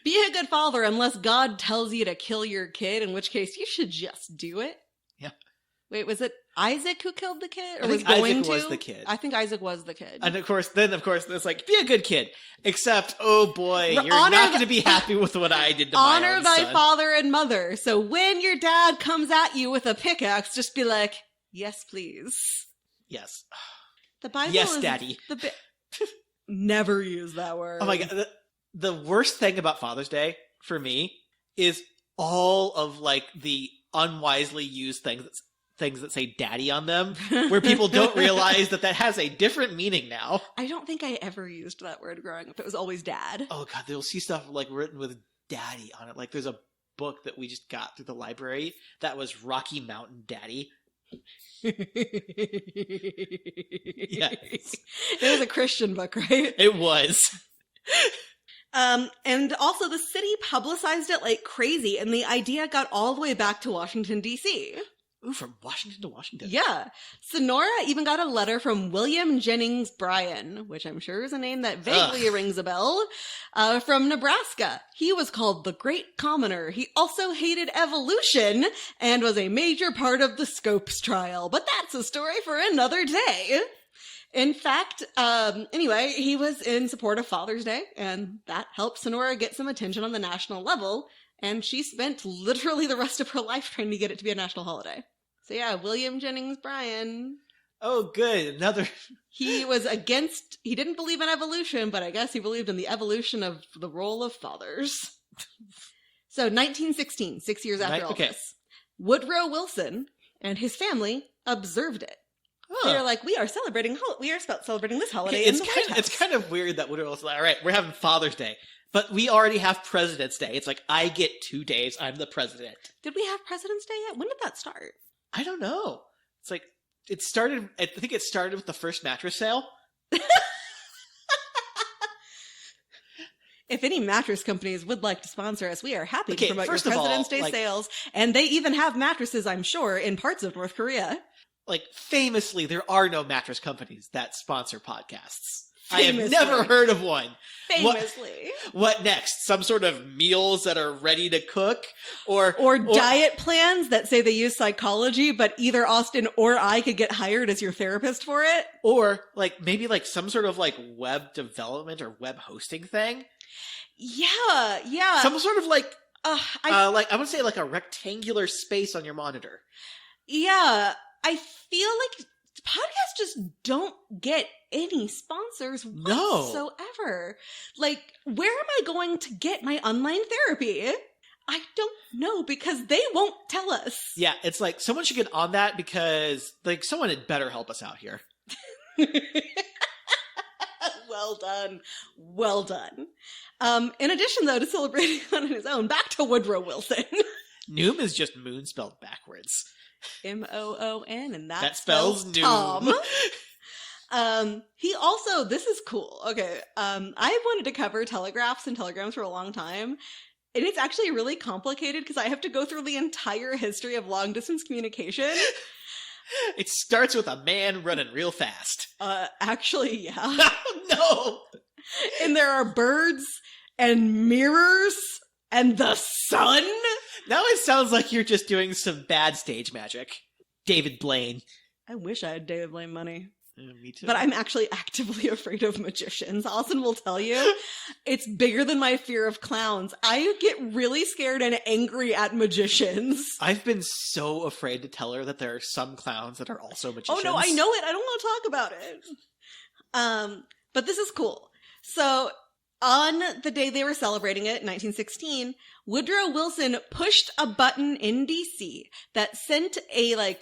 Be a good father unless God tells you to kill your kid, in which case you should just do it. Yeah. Wait, was it Isaac who killed the kid? Or I think was going Isaac to? was the kid. I think Isaac was the kid. And of course, it's like, be a good kid. Except, oh boy, you're Honor not going to be happy with what I did to my Honor own thy son. father and mother. So when your dad comes at you with a pickaxe, just be like, yes, please. Yes. The Bible Yes, is Daddy. Never use that word. Oh my god. The worst thing about Father's Day, for me, is all of, like, the unwisely used things that say daddy on them, where people don't realize that has a different meaning now. I don't think I ever used that word growing up. It was always dad. Oh god, they'll see stuff, like, written with daddy on it. Like, there's a book that we just got through the library that was Rocky Mountain Daddy. Yes. It was a Christian book, right? It was. And also the city publicized it like crazy, and the idea got all the way back to Washington, D.C. Ooh, from Washington to Washington. Yeah. Sonora even got a letter from William Jennings Bryan, which I'm sure is a name that vaguely rings a bell, from Nebraska. He was called the Great Commoner. He also hated evolution and was a major part of the Scopes trial. But that's a story for another day. In fact, anyway, he was in support of Father's Day, and that helped Sonora get some attention on the national level, and she spent literally the rest of her life trying to get it to be a national holiday. So yeah, William Jennings Bryan. Oh, good. Another. He didn't believe in evolution, but I guess he believed in the evolution of the role of fathers. So 1916, 6 years after all this, Woodrow Wilson and his family observed it. Huh. They're like, we are celebrating this holiday in the White House. It's kind of weird that Woodrow was like, all right, we're having Father's Day, but we already have President's Day. It's like, I get 2 days. I'm the president. Did we have President's Day yet? When did that start? I don't know. It's like, I think it started with the first mattress sale. If any mattress companies would like to sponsor us, we are happy to promote your first of all, President's Day sales. And they even have mattresses, I'm sure, in parts of North Korea. Like, famously, there are no mattress companies that sponsor podcasts. Famously. I have never heard of one. Famously. What next? Some sort of meals that are ready to cook? Or diet plans that say they use psychology, but either Austin or I could get hired as your therapist for it? Or, like, maybe, like, some sort of, like, web development or web hosting thing? Yeah. Some sort of, like, I would say, like, a rectangular space on your monitor. Yeah. I feel like podcasts just don't get any sponsors whatsoever. Like, where am I going to get my online therapy? I don't know, because they won't tell us. Yeah, it's like, someone should get on that, because, like, someone had better help us out here. Well done. In addition, though, to celebrating on his own, back to Woodrow Wilson. Noom is just moon spelled backwards. Moon, and That spells Tom. Noom. He also, this is cool. Okay. I wanted to cover telegraphs and telegrams for a long time. And it's actually really complicated because I have to go through the entire history of long distance communication. It starts with a man running real fast. Actually, yeah. No! And there are birds and mirrors and the sun. Now it sounds like you're just doing some bad stage magic. David Blaine. I wish I had David Blaine money. Me too. But I'm actually actively afraid of magicians. Austin will tell you, it's bigger than my fear of clowns. I get really scared and angry at magicians. I've been so afraid to tell her that there are some clowns that are also magicians. Oh no, I know it. I don't want to talk about it. But this is cool. So on the day they were celebrating it, 1916, Woodrow Wilson pushed a button in DC that sent a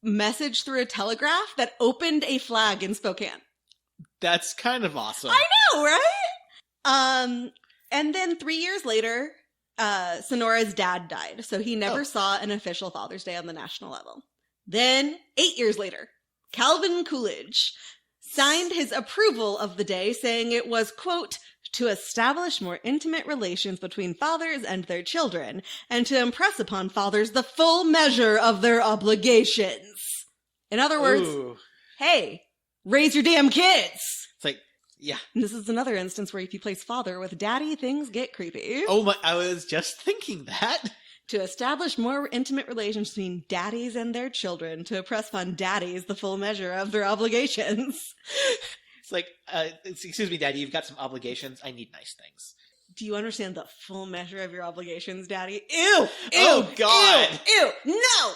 message through a telegraph that opened a flag in Spokane. That's kind of awesome. I know, right? And then 3 years later, Sonora's dad died, so he never saw an official Father's Day on the national level. Then, 8 years later, Calvin Coolidge signed his approval of the day, saying it was, quote, to establish more intimate relations between fathers and their children, and to impress upon fathers the full measure of their obligations. In other words, Ooh. hey, raise your damn kids! It's like, yeah. And this is another instance where if you place father with daddy, things get creepy. Oh my, I was just thinking that. To establish more intimate relations between daddies and their children, to impress upon daddies the full measure of their obligations. It's like, excuse me, Daddy, you've got some obligations. I need nice things. Do you understand the full measure of your obligations, Daddy? Ew! Ew! Oh, God! Ew! Ew! No!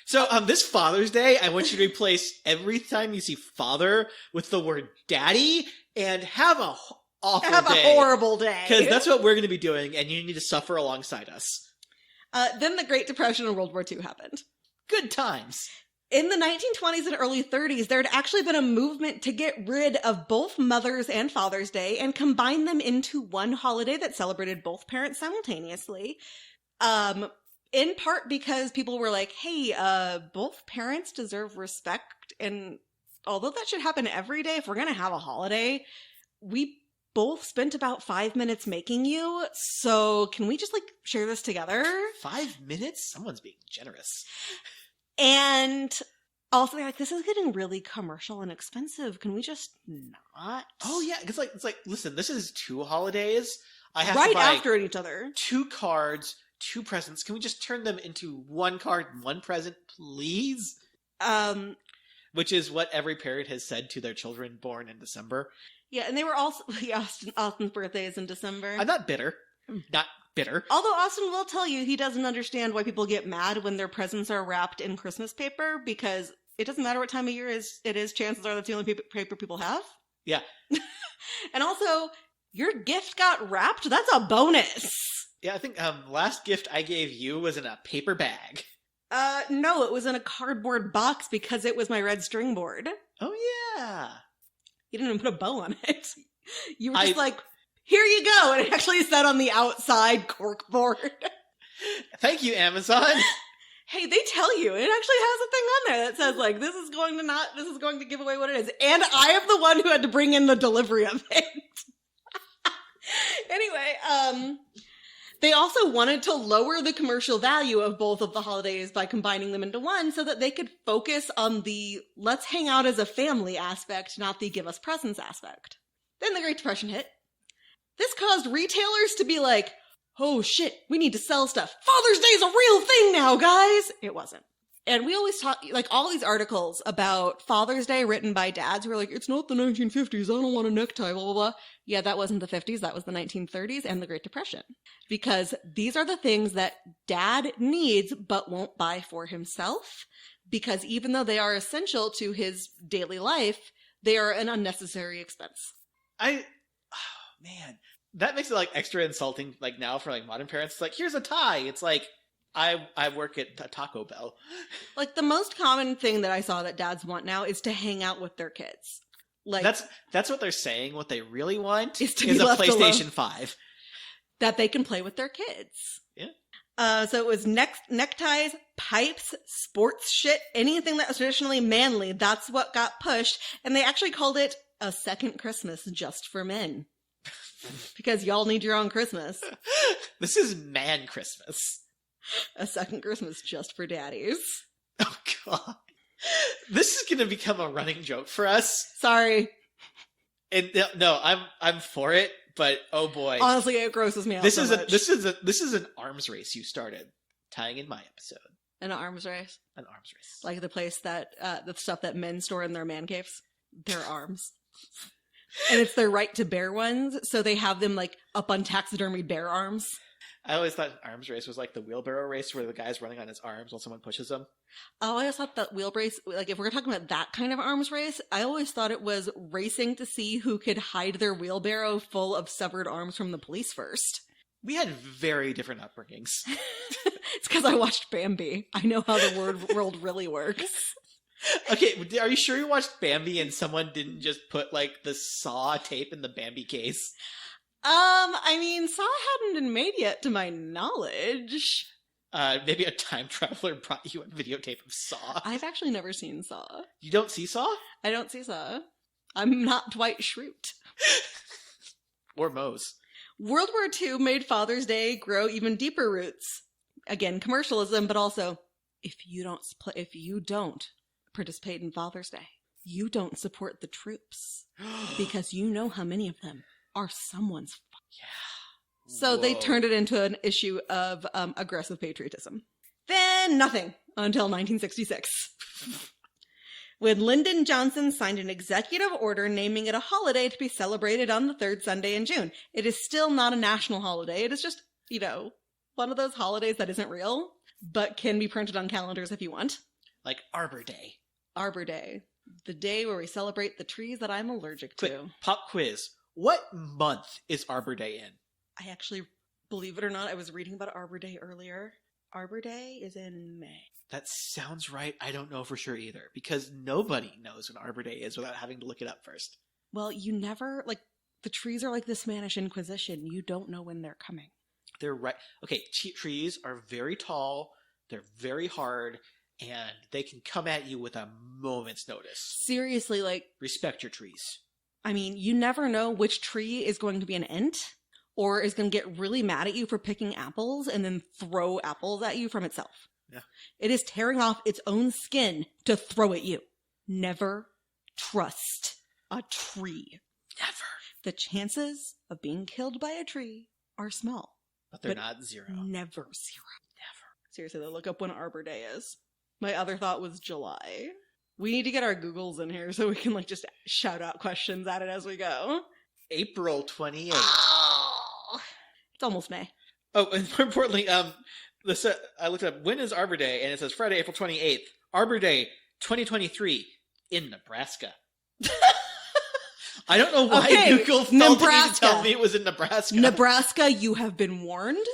So, this Father's Day, I want you to replace every time you see father with the word daddy and have a awful Have day. a horrible day. Because that's what we're going to be doing, and you need to suffer alongside us. Then the Great Depression and World War II happened. Good times. In the 1920s and early 30s, there had actually been a movement to get rid of both Mother's and Father's Day and combine them into one holiday that celebrated both parents simultaneously. In part because people were like, hey, both parents deserve respect, and although that should happen every day, if we're going to have a holiday, we both spent about 5 minutes making you, so can we just, share this together? 5 minutes? Someone's being generous. And also, they're like, this is getting really commercial and expensive. Can we just not? Oh, yeah. It's like, listen, this is 2 holidays. I have right to buy after each other. 2 cards, 2 presents. Can we just turn them into 1 card and 1 present, please? Which is what every parent has said to their children born in December. Yeah, and they were also, Austin's birthday is in December. I'm not bitter. I'm not bitter. Although Austin will tell you he doesn't understand why people get mad when their presents are wrapped in Christmas paper, because it doesn't matter what time of year it is, chances are that's the only paper people have. Yeah. And also, your gift got wrapped? That's a bonus! Yeah, I think last gift I gave you was in a paper bag. No, it was in a cardboard box because it was my red string board. Oh, yeah. You didn't even put a bow on it. You were just like, here you go. And it actually said on the outside cork board. Thank you, Amazon. Hey, they tell you. It actually has a thing on there that says this is going to give away what it is. And I am the one who had to bring in the delivery of it. Anyway, they also wanted to lower the commercial value of both of the holidays by combining them into one so that they could focus on the let's hang out as a family aspect, not the give us presents aspect. Then the Great Depression hit. This caused retailers to be like, oh shit, we need to sell stuff. Father's Day is a real thing now, guys! It wasn't. And we always talk, all these articles about Father's Day written by dads who are like, it's not the 1950s, I don't want a necktie, blah, blah, blah. Yeah, that wasn't the 50s, that was the 1930s and the Great Depression. Because these are the things that dad needs but won't buy for himself. Because even though they are essential to his daily life, they are an unnecessary expense. Man, that makes it extra insulting now for modern parents. It's like, here's a tie. It's like, I work at Taco Bell. The most common thing that I saw that dads want now is to hang out with their kids. That's what they're saying. What they really want is a PlayStation 5 that they can play with their kids. Yeah. So it was neckties, pipes, sports shit, anything that was traditionally manly. That's what got pushed. And they actually called it a second Christmas just for men. Because y'all need your own Christmas. This is man Christmas. A second Christmas just for daddies. Oh, God. This is going to become a running joke for us. Sorry. And no, I'm for it, but oh boy. Honestly, it grosses me out This so is much. this is an arms race you started, tying in my episode. An arms race. An arms race. Like the place that, the stuff that men store in their man caves. Their arms. And it's their right to bear ones, so they have them like up on taxidermy bear arms. I always thought an arms race was like the wheelbarrow race where the guy's running on his arms while someone pushes him. Oh, I always thought that wheel race, like if we're talking about that kind of arms race, I always thought it was racing to see who could hide their wheelbarrow full of severed arms from the police first. We had very different upbringings. It's because I watched Bambi. I know how the world really works. Okay, are you sure you watched Bambi and someone didn't just put like the saw tape in the Bambi case? I mean, Saw hadn't been made yet to my knowledge. Maybe a time traveler brought you a videotape of Saw. I've actually never seen Saw. You don't see Saw? I don't see Saw. I'm not Dwight Schrute. Or Mose. World War II made Father's Day grow even deeper roots. Again, commercialism, but also, if you don't participate in Father's Day, you don't support the troops. Because you know how many of them are someone's. Yeah. So they Whoa. turned it into an issue of aggressive patriotism. Then nothing until 1966. When Lyndon Johnson signed an executive order naming it a holiday to be celebrated on the third Sunday in June. It is still not a national holiday. It is just, one of those holidays that isn't real, but can be printed on calendars if you want. Like Arbor Day. Arbor Day. The day where we celebrate the trees that I'm allergic Quick, to. pop quiz. What month is Arbor Day in? I actually, believe it or not, I was reading about Arbor Day earlier. Arbor Day is in May. That sounds right. I don't know for sure either, because nobody knows when Arbor Day is without having to look it up first. Well, you never, the trees are like the Spanish Inquisition. You don't know when they're coming. They're right. Okay, trees are very tall, they're very hard, and they can come at you with a moment's notice. Seriously, Respect your trees. I mean, you never know which tree is going to be an ent or is going to get really mad at you for picking apples and then throw apples at you from itself. Yeah. It is tearing off its own skin to throw at you. Never trust a tree. Never. The chances of being killed by a tree are small. But they're not zero. Never zero. Never. Seriously, though, look up when Arbor Day is. My other thought was July. We need to get our Googles in here so we can just shout out questions at it as we go. April 28th. Oh, it's almost May. Oh, and more importantly, I looked up when is Arbor Day, and it says Friday, April 28th. Arbor Day 2023 in Nebraska. I don't know why Google felt the need to tell me it was in Nebraska. Nebraska, you have been warned.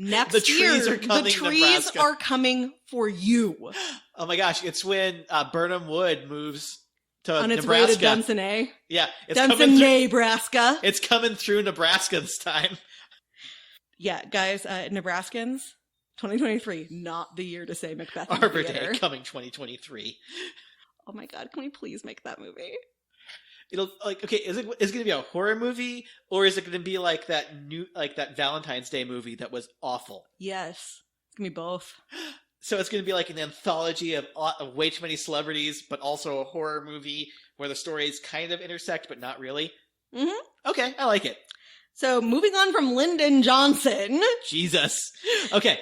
Next the trees year, are coming, the trees Nebraska. are coming for you. Oh my gosh, it's when Burnham Wood moves to on its Nebraska. way to Dunsinane. Yeah, it's Nebraska. It's coming through Nebraska this time. Yeah, guys, Nebraskans, 2023, not the year to say Macbeth. Arbor Day coming 2023. Oh my god, can we please make that movie? It'll is it going to be a horror movie, or is it going to be like that Valentine's Day movie that was awful? Yes, it's gonna be both. So it's going to be like an anthology of way too many celebrities, but also a horror movie where the stories kind of intersect, but not really. Mm-hmm. Okay, I like it. So moving on from Lyndon Johnson. Jesus. Okay.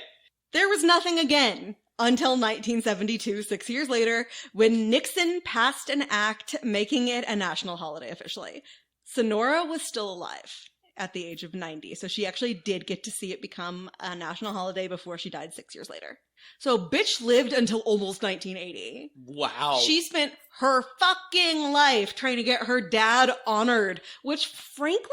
There was nothing again until 1972, 6 years later, when Nixon passed an act making it a national holiday officially. Sonora was still alive at the age of 90, so she actually did get to see it become a national holiday before she died 6 years later. So bitch lived until almost 1980. Wow. She spent her fucking life trying to get her dad honored, which frankly,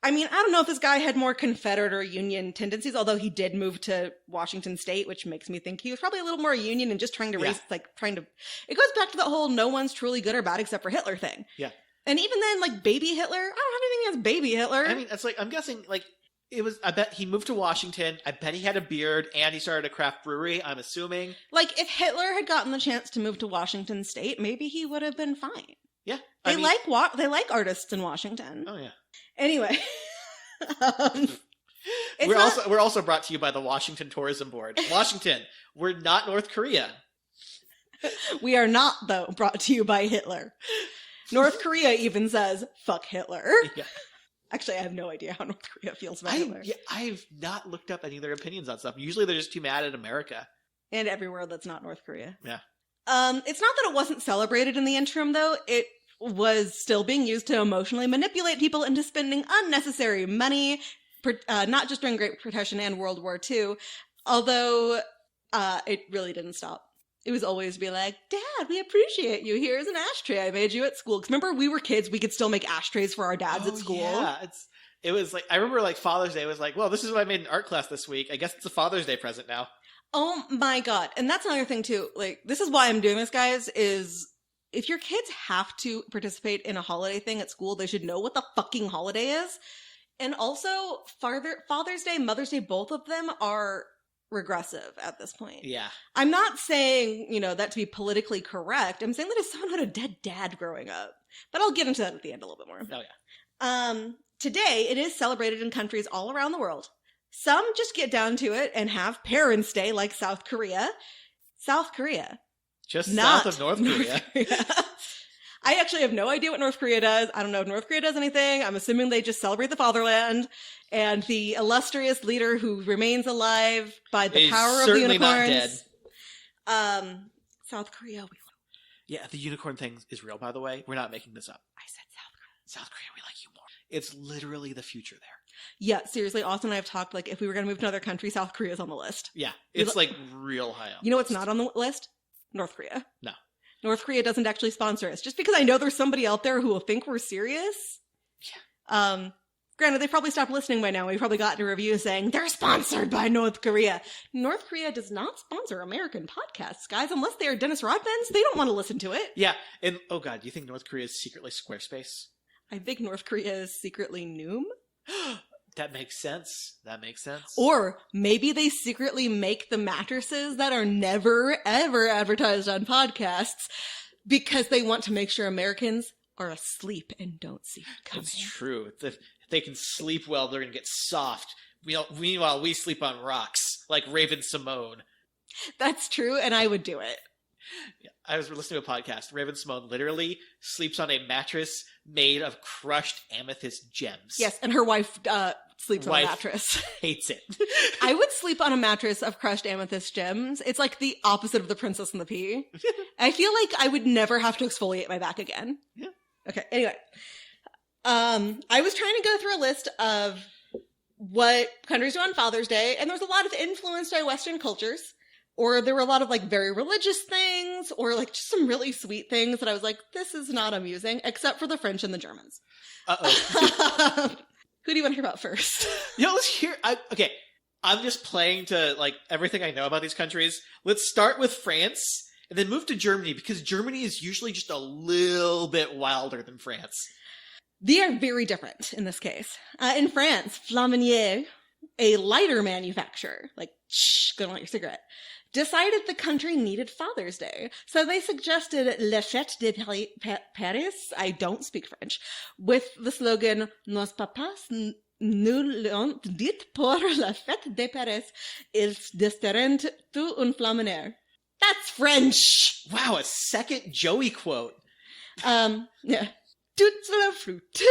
I mean, I don't know if this guy had more Confederate or Union tendencies, although he did move to Washington State, which makes me think he was probably a little more Union and just trying to raise, it goes back to that whole no one's truly good or bad except for Hitler thing. Yeah. And even then, baby Hitler, I don't have anything against baby Hitler. I mean, it's I'm guessing, I bet he moved to Washington. I bet he had a beard and he started a craft brewery, I'm assuming. Like, if Hitler had gotten the chance to move to Washington State, maybe he would have been fine. Yeah. They like artists in Washington. Oh, yeah. Anyway. We're also brought to you by the Washington Tourism Board. Washington, we're not North Korea. We are not, though, brought to you by Hitler. North Korea even says, fuck Hitler. Yeah. Actually, I have no idea how North Korea feels about Hitler. I've not looked up any of their opinions on stuff. Usually they're just too mad at America. And everywhere that's not North Korea. Yeah. It's not that it wasn't celebrated in the interim, though. It was still being used to emotionally manipulate people into spending unnecessary money, not just during Great Depression and World War II, although it really didn't stop. It was always be like, Dad, we appreciate you. Here's an ashtray I made you at school. Because remember, we were kids. We could still make ashtrays for our dads at school. Yeah, it was like, I remember like Father's Day was like, well, this is what I made in art class this week. I guess it's a Father's Day present now. Oh my God. And that's another thing too. Like, this is why I'm doing this, guys, is if your kids have to participate in a holiday thing at school, they should know what the fucking holiday is. And also, Father's Day, Mother's Day, both of them are regressive at this point. Yeah. I'm not saying, that to be politically correct. I'm saying that as someone who had a dead dad growing up. But I'll get into that at the end a little bit more. Oh, yeah. Today, it is celebrated in countries all around the world. Some just get down to it and have Parents' Day, like South Korea. South Korea. Just not south of North Korea. I actually have no idea what North Korea does. I don't know if North Korea does anything. I'm assuming they just celebrate the fatherland and the illustrious leader who remains alive by the power of the unicorns. Not dead. South Korea. Yeah, the unicorn thing is real, by the way. We're not making this up. I said South Korea. South Korea, we like you more. It's literally the future there. Yeah, seriously, Austin and I have talked, like, if we were going to move to another country, South Korea's on the list. Yeah, it's like real high up. You know what's not on the list? North Korea. No. North Korea doesn't actually sponsor us. Just because I know there's somebody out there who will think we're serious. Yeah. Granted, they probably stopped listening by now. We probably got a review saying they're sponsored by North Korea. North Korea does not sponsor American podcasts, guys, unless they are Dennis Rodman's. They don't want to listen to it. Yeah, and oh god, do you think North Korea is secretly Squarespace? I think North Korea is secretly Noom. That makes sense. Or maybe they secretly make the mattresses that are never, ever advertised on podcasts because they want to make sure Americans are asleep and don't see it coming. It's true. If they can sleep well, they're going to get soft. Meanwhile, we sleep on rocks, like Raven Simone. That's true, and I would do it. Yeah, I was listening to a podcast. Raven Simone literally sleeps on a mattress made of crushed amethyst gems. Yes, and her wife sleeps on a mattress. Hates it. I would sleep on a mattress of crushed amethyst gems. It's like the opposite of the Princess and the Pea. I feel like I would never have to exfoliate my back again. Yeah. Okay, anyway. I was trying to go through a list of what countries do on Father's Day, and there was a lot of influenced by Western cultures. Or there were a lot of, like, very religious things, or, like, just some really sweet things that I was like, this is not amusing, except for the French and the Germans. Uh-oh. Who do you want to hear about first? Let's hear... Okay, I'm just playing to, like, everything I know about these countries. Let's start with France, and then move to Germany, because Germany is usually just a little bit wilder than France. They are very different in this case. In France, Flaminier, a lighter manufacturer, like, gonna light your cigarette, decided the country needed Father's Day. So they suggested Le Fête de Paris, I don't speak French, with the slogan, Nos papas nous l'ont dit pour la Fête de Paris, ils desterrent tout un flaminaire. That's French! Wow, a second Joey quote. Yeah. Toute la flute.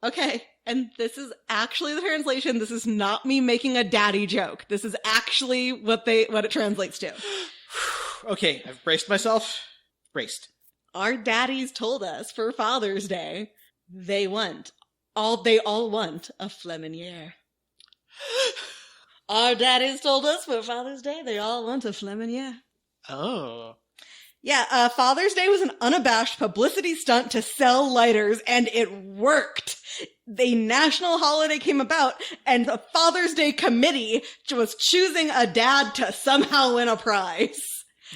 Okay. And this is actually the translation. This is not me making a daddy joke. This is actually what it translates to. Okay, I've braced myself. Braced. Our daddies told us for Father's Day, they all want a flaminiere. Our daddies told us for Father's Day, they all want a flaminiere. Oh. Yeah, Father's Day was an unabashed publicity stunt to sell lighters, and it worked. The national holiday came about, and the Father's Day committee was choosing a dad to somehow win a prize.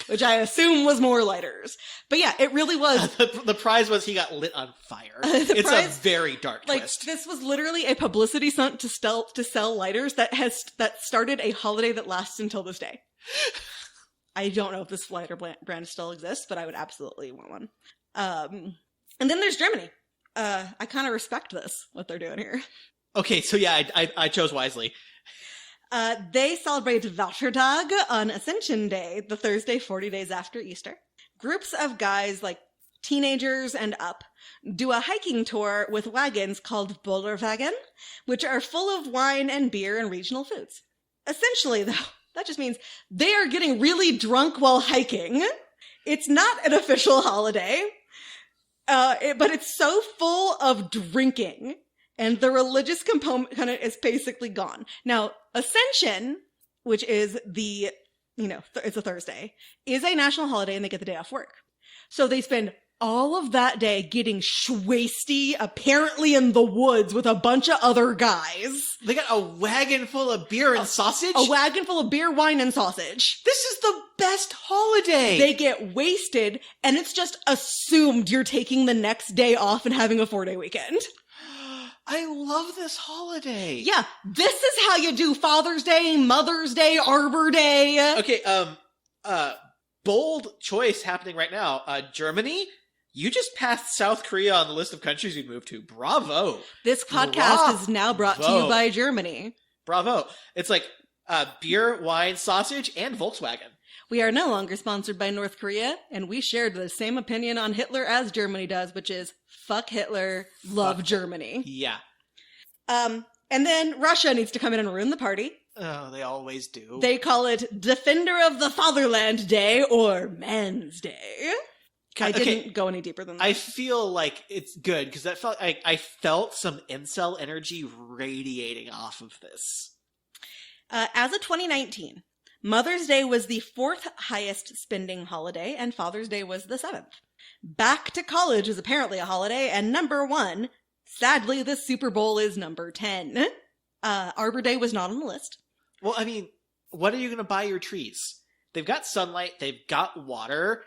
which I assume was more lighters. But yeah, it really was. The prize was he got lit on fire. The It's prize- a very dark Like, twist. this was literally a publicity stunt to sell lighters that started a holiday that lasts until this day. I don't know if this lighter brand still exists, but I would absolutely want one. And then there's Germany. I kind of respect this, what they're doing here. Okay, so yeah, I chose wisely. They celebrate Vatertag on Ascension Day, the Thursday 40 days after Easter. Groups of guys, like teenagers and up, do a hiking tour with wagons called Bollerwagen, which are full of wine and beer and regional foods. Essentially, though, that just means they are getting really drunk while hiking. It's not an official holiday, but it's so full of drinking, and the religious component is basically gone. Now, Ascension, which is it's a Thursday, is a national holiday, and they get the day off work. So they spend all of that day getting schwasty, apparently in the woods with a bunch of other guys. They got a wagon full of beer and sausage? A wagon full of beer, wine, and sausage. This is the best holiday! They get wasted, and it's just assumed you're taking the next day off and having a 4-day weekend. I love this holiday. Yeah, this is how you do Father's Day, Mother's Day, Arbor Day. Okay, bold choice happening right now. Germany, you just passed South Korea on the list of countries you'd move to. Bravo. This podcast is now brought to you by Germany. Bravo. It's like beer, wine, sausage, and Volkswagen. We are no longer sponsored by North Korea, and we shared the same opinion on Hitler as Germany does, which is fuck Hitler, love Germany. Yeah. And then Russia needs to come in and ruin the party. Oh, they always do. They call it Defender of the Fatherland Day or Man's Day. I didn't go any deeper than that. I feel like it's good because I felt some incel energy radiating off of this. As of 2019, Mother's Day was the 4th highest spending holiday, and Father's Day was the 7th. Back to college is apparently a holiday, and number 1. Sadly, the Super Bowl is number 10. Arbor Day was not on the list. Well, I mean, what are you going to buy your trees? They've got sunlight, they've got water.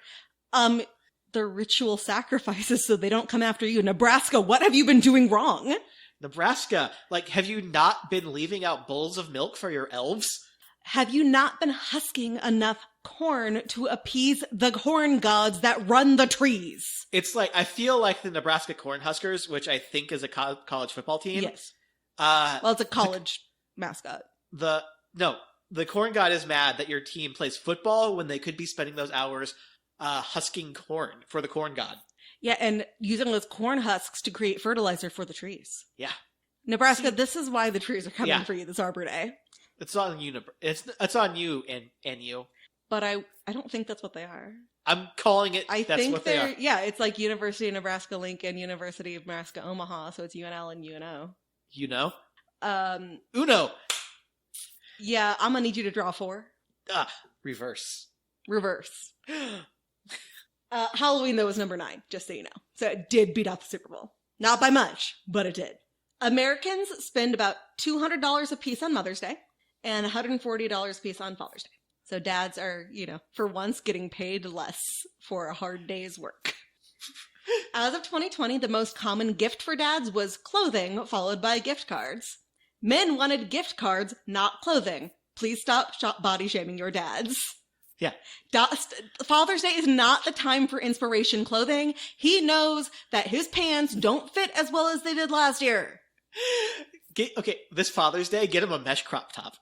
The ritual sacrifices so they don't come after you. Nebraska, what have you been doing wrong? Nebraska, like, have you not been leaving out bowls of milk for your elves? Have you not been husking enough corn to appease the corn gods that run the trees? It's like, I feel like the Nebraska Cornhuskers, which I think is a college football team. Yes. Well, it's a college mascot. The corn god is mad that your team plays football when they could be spending those hours husking corn for the corn god. Yeah, and using those corn husks to create fertilizer for the trees. Yeah. Nebraska, this is why the trees are coming Yeah. for you this Arbor Day. It's on you. It's on you and you. But I don't think that's what they are. I'm calling it. I that's think what they are. Yeah, it's like University of Nebraska Lincoln, University of Nebraska Omaha, so it's UNL and UNO. You know. Um, Uno. Yeah, I'm gonna need you to draw 4. Reverse. Reverse. Halloween, though, was number 9, just so you know. So it did beat out the Super Bowl. Not by much, but it did. Americans spend about $200 a piece on Mother's Day and $140 a piece on Father's Day. So dads are, for once getting paid less for a hard day's work. As of 2020, the most common gift for dads was clothing, followed by gift cards. Men wanted gift cards, not clothing. Please stop body shaming your dads. Yeah. Father's Day is not the time for inspiration clothing. He knows that his pants don't fit as well as they did last year. This Father's Day, get him a mesh crop top.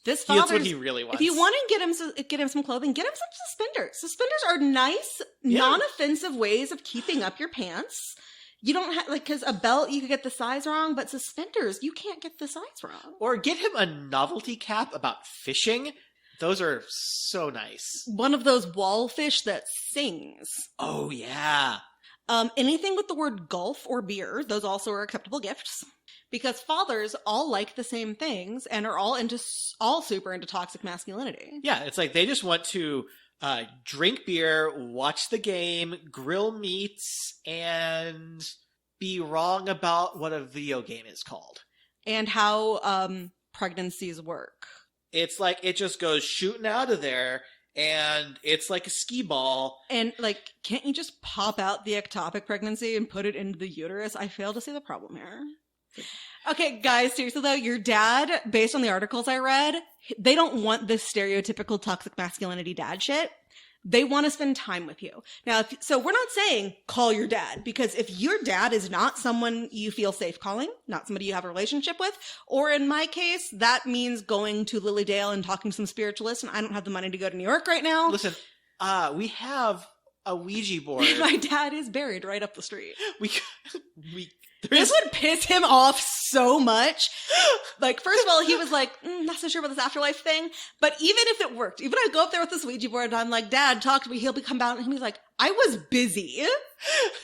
That's what he really wants. If you want to get him some clothing, get him some suspenders. Suspenders are nice, non-offensive ways of keeping up your pants. You don't have, because a belt, you could get the size wrong, but suspenders, you can't get the size wrong. Or get him a novelty cap about fishing. Those are so nice. One of those wall fish that sings. Oh, yeah. Anything with the word golf or beer, those also are acceptable gifts. Because fathers all like the same things and are all super into toxic masculinity. Yeah, it's like they just want to drink beer, watch the game, grill meats, and be wrong about what a video game is called. And how pregnancies work. It's like it just goes shooting out of there, and it's like a skee ball. And, like, can't you just pop out the ectopic pregnancy and put it into the uterus? I fail to see the problem here. Okay, guys, seriously though, your dad, based on the articles I read, they don't want this stereotypical toxic masculinity dad shit. They want to spend time with you. Now, so we're not saying call your dad, because if your dad is not someone you feel safe calling, not somebody you have a relationship with, or in my case, that means going to Lilydale and talking to some spiritualists, and I don't have the money to go to New York right now. Listen, we have a Ouija board. My dad is buried right up the street. This would piss him off so much. Like, first of all, he was like, not so sure about this afterlife thing. But even if it worked, even if I go up there with this Ouija board and I'm like, Dad, talk to me, he'll come out and he's like, I was busy.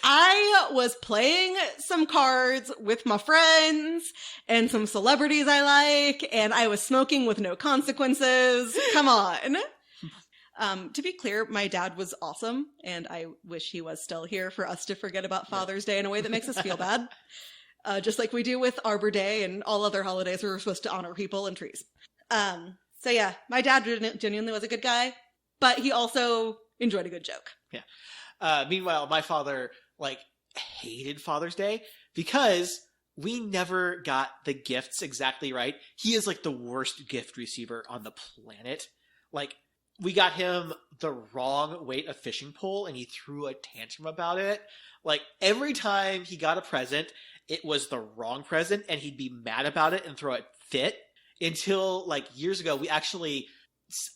I was playing some cards with my friends and some celebrities I like, and I was smoking with no consequences. Come on. To be clear, my dad was awesome, and I wish he was still here for us to forget about Father's Day in a way that makes us feel bad. Just like we do with Arbor Day and all other holidays where we're supposed to honor people and trees. So yeah, my dad genuinely was a good guy, but he also enjoyed a good joke. Yeah. Meanwhile, my father, like, hated Father's Day because we never got the gifts exactly right. He is, like, the worst gift receiver on the planet. Like, we got him the wrong weight of fishing pole, and he threw a tantrum about it. Like, every time he got a present, it was the wrong present, and he'd be mad about it and throw a fit. Until, like, years ago, we actually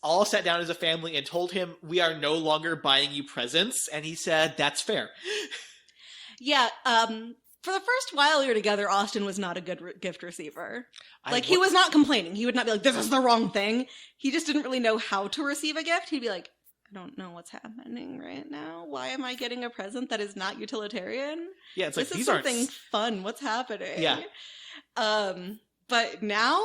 all sat down as a family and told him, we are no longer buying you presents. And he said, that's fair. Yeah, for the first while we were together, Austin was not a good gift receiver. Like, he was not complaining. He would not be like, this is the wrong thing. He just didn't really know how to receive a gift. He'd be like, I don't know what's happening right now. Why am I getting a present that is not utilitarian? Yeah, it's this like, is something fun. What's happening? Yeah. But now,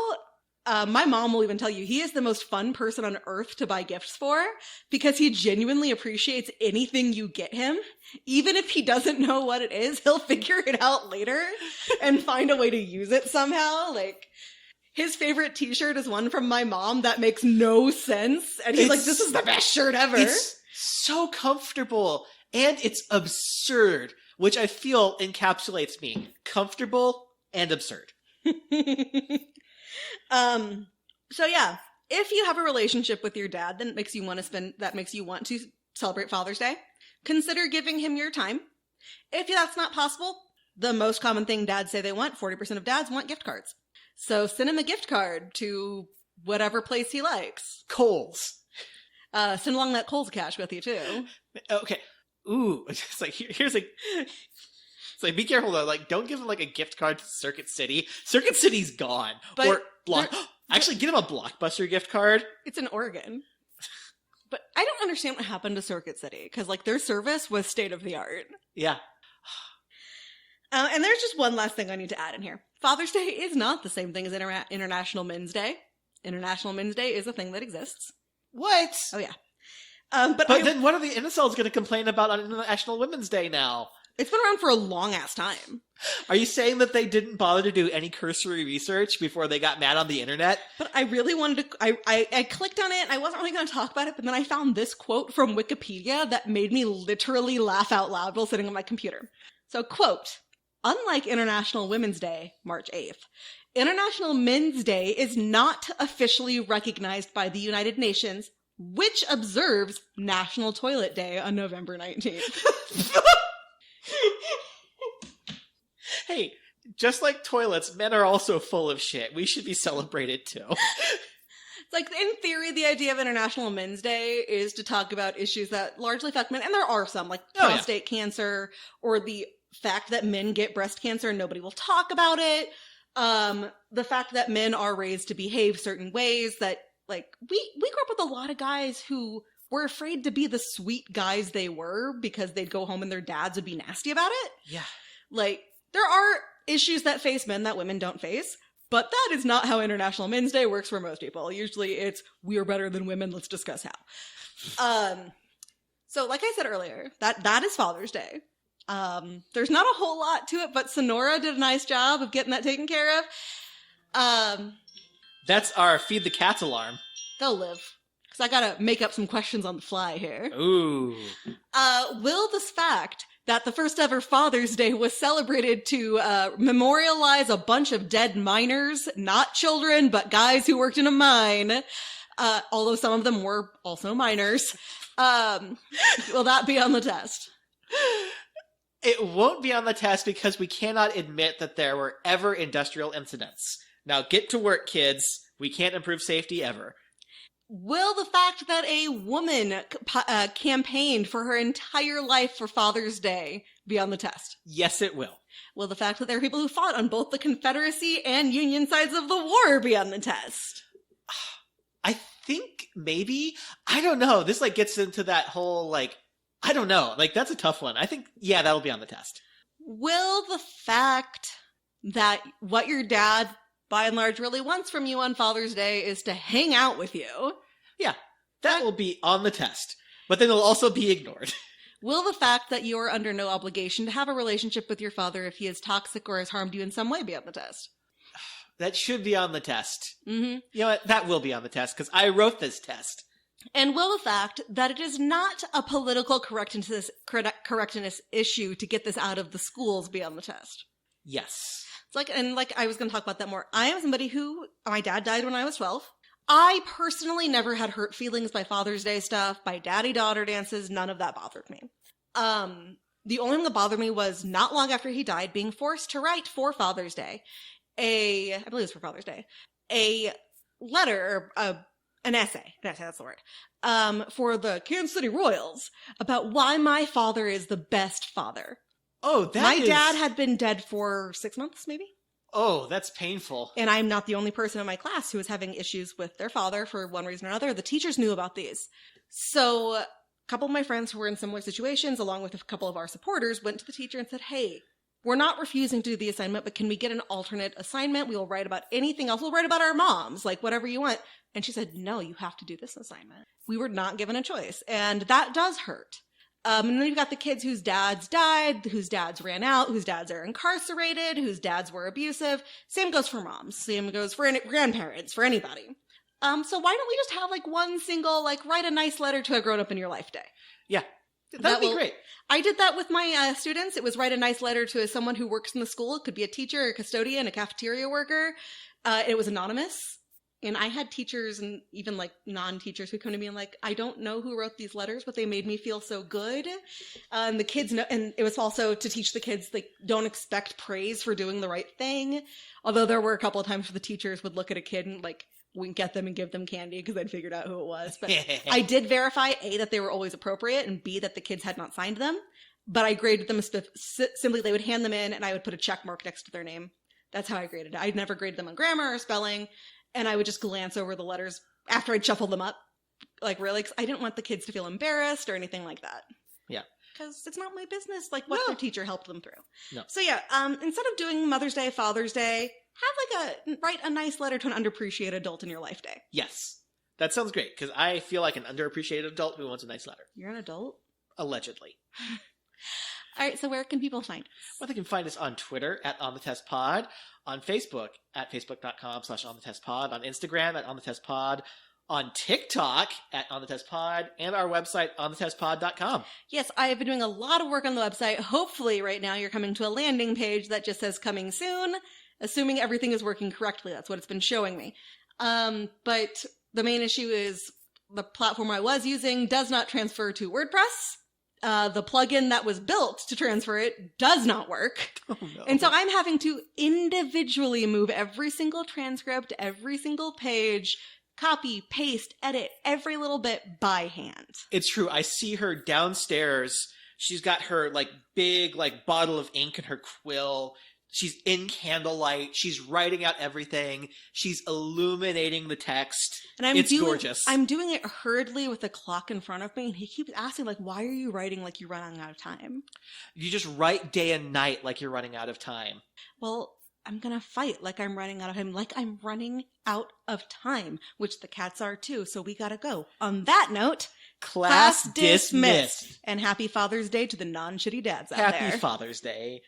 my mom will even tell you he is the most fun person on earth to buy gifts for, because he genuinely appreciates anything you get him. Even if he doesn't know what it is, he'll figure it out later and find a way to use it somehow. Like, his favorite t-shirt is one from my mom that makes no sense. And he's like, this is the best shirt ever. It's so comfortable, and it's absurd, which I feel encapsulates me. Comfortable and absurd. So yeah, if you have a relationship with your dad that makes you want to celebrate Father's Day, consider giving him your time. If that's not possible, the most common thing dads say they want, 40% of dads want gift cards. So send him a gift card to whatever place he likes. Kohl's. Send along that Kohl's cash with you too. Okay. Ooh, it's like, here's a... It's like, be careful though. Like, don't give him like a gift card to Circuit City. Circuit City's gone. But Actually, get him a Blockbuster gift card. It's in Oregon. But I don't understand what happened to Circuit City, because, like, their service was state of the art. Yeah. And there's just one last thing I need to add in here. Father's Day is not the same thing as International Men's Day. International Men's Day is a thing that exists. What? Oh, yeah. But then what are the incels going to complain about on International Women's Day now? It's been around for a long-ass time. Are you saying that they didn't bother to do any cursory research before they got mad on the internet? But I really wanted to... I clicked on it, and I wasn't really going to talk about it, but then I found this quote from Wikipedia that made me literally laugh out loud while sitting on my computer. So, quote, unlike International Women's Day, March 8th, International Men's Day is not officially recognized by the United Nations, which observes National Toilet Day on November 19th. Hey, just like toilets, men are also full of shit. We should be celebrated too. It's like, in theory, the idea of International Men's Day is to talk about issues that largely affect men, and there are some, like prostate cancer, or the fact that men get breast cancer and nobody will talk about it. The fact that men are raised to behave certain ways, that, like, we grew up with a lot of guys who were afraid to be the sweet guys they were because they'd go home and their dads would be nasty about it. Yeah. Like, there are issues that face men that women don't face, but that is not how International Men's Day works for most people. Usually it's, we are better than women, let's discuss how. So like I said earlier, that is Father's Day. There's not a whole lot to it, but Sonora did a nice job of getting that taken care of. That's our Feed the Cats alarm. They'll live. because I gotta make up some questions on the fly here. Ooh. Will this fact that the first ever Father's Day was celebrated to memorialize a bunch of dead miners, not children, but guys who worked in a mine, although some of them were also miners, will that be on the test? It won't be on the test because we cannot admit that there were ever industrial incidents. Now get to work, kids. We can't improve safety ever. Will the fact that a woman campaigned for her entire life for Father's Day be on the test? Yes, it will. Will the fact that there are people who fought on both the Confederacy and Union sides of the war be on the test? I think maybe. I don't know. This gets into that whole I don't know. That's a tough one. I think, yeah, that'll be on the test. Will the fact that what your dad, by and large, really wants from you on Father's Day is to hang out with you? Yeah, that will be on the test. But then it'll also be ignored. Will the fact that you are under no obligation to have a relationship with your father if he is toxic or has harmed you in some way be on the test? That should be on the test. Mm-hmm. You know what? That will be on the test because I wrote this test. And will the fact that it is not a political correctness issue to get this out of the schools be on the test? Yes. It's I was going to talk about that more. I am somebody my dad died when I was 12. I personally never had hurt feelings by Father's Day stuff, by daddy-daughter dances. None of that bothered me. The only thing that bothered me was not long after he died, being forced to write for Father's Day, I believe it was for Father's Day, a letter, an essay, that's the word, for the Kansas City Royals about why my father is the best father. Oh, My dad had been dead for 6 months, maybe? Oh, that's painful. And I'm not the only person in my class who was having issues with their father for one reason or another. The teachers knew about these. So a couple of my friends who were in similar situations, along with a couple of our supporters, went to the teacher and said, hey, we're not refusing to do the assignment, but can we get an alternate assignment? We will write about anything else. We'll write about our moms, whatever you want. And she said, no, you have to do this assignment. We were not given a choice. And that does hurt. And then you've got the kids whose dads died, whose dads ran out, whose dads are incarcerated, whose dads were abusive. Same goes for moms. Same goes for grandparents, for anybody. So why don't we just have one single, write a nice letter to a grown-up in your life day? Yeah. That'd be great. I did that with my students. It was write a nice letter to someone who works in the school. It could be a teacher, a custodian, a cafeteria worker. It was anonymous. And I had teachers and even non-teachers who come to me and I don't know who wrote these letters, but they made me feel so good. And the kids know, and it was also to teach the kids, don't expect praise for doing the right thing. Although there were a couple of times where the teachers would look at a kid and wink at them and give them candy because I'd figured out who it was. But I did verify A, that they were always appropriate, and B, that the kids had not signed them. But I graded them simply, they would hand them in and I would put a check mark next to their name. That's how I graded it. I'd never graded them on grammar or spelling. And I would just glance over the letters after I'd shuffled them up. Really, because I didn't want the kids to feel embarrassed or anything like that. Yeah. Because it's not my business, what their teacher helped them through. No. So yeah, instead of doing Mother's Day, Father's Day, have write a nice letter to an underappreciated adult in your life day. Yes. That sounds great, because I feel like an underappreciated adult who wants a nice letter. You're an adult? Allegedly. All right, so where can people find us? Well, they can find us on Twitter at OnTheTestPod, on Facebook at facebook.com/OnTheTestPod, on Instagram at OnTheTestPod, on TikTok at OnTheTestPod, and our website, OnTheTestPod.com. Yes, I have been doing a lot of work on the website. Hopefully right now you're coming to a landing page that just says coming soon, assuming everything is working correctly. That's what it's been showing me. But the main issue is the platform I was using does not transfer to WordPress. The plugin that was built to transfer it does not work. Oh, no. And so I'm having to individually move every single transcript, every single page, copy, paste, edit, every little bit by hand. It's true. I see her downstairs. She's got her big bottle of ink and her quill. She's in candlelight. She's writing out everything. She's illuminating the text. And it's gorgeous. I'm doing it hurriedly with the clock in front of me, and he keeps asking, why are you writing like you're running out of time? You just write day and night like you're running out of time. Well, I'm gonna fight like I'm running out of time, like I'm running out of time, which the cats are too, so we gotta go. On that note, class dismissed. And happy Father's Day to the non-shitty dads out there. Happy Father's Day.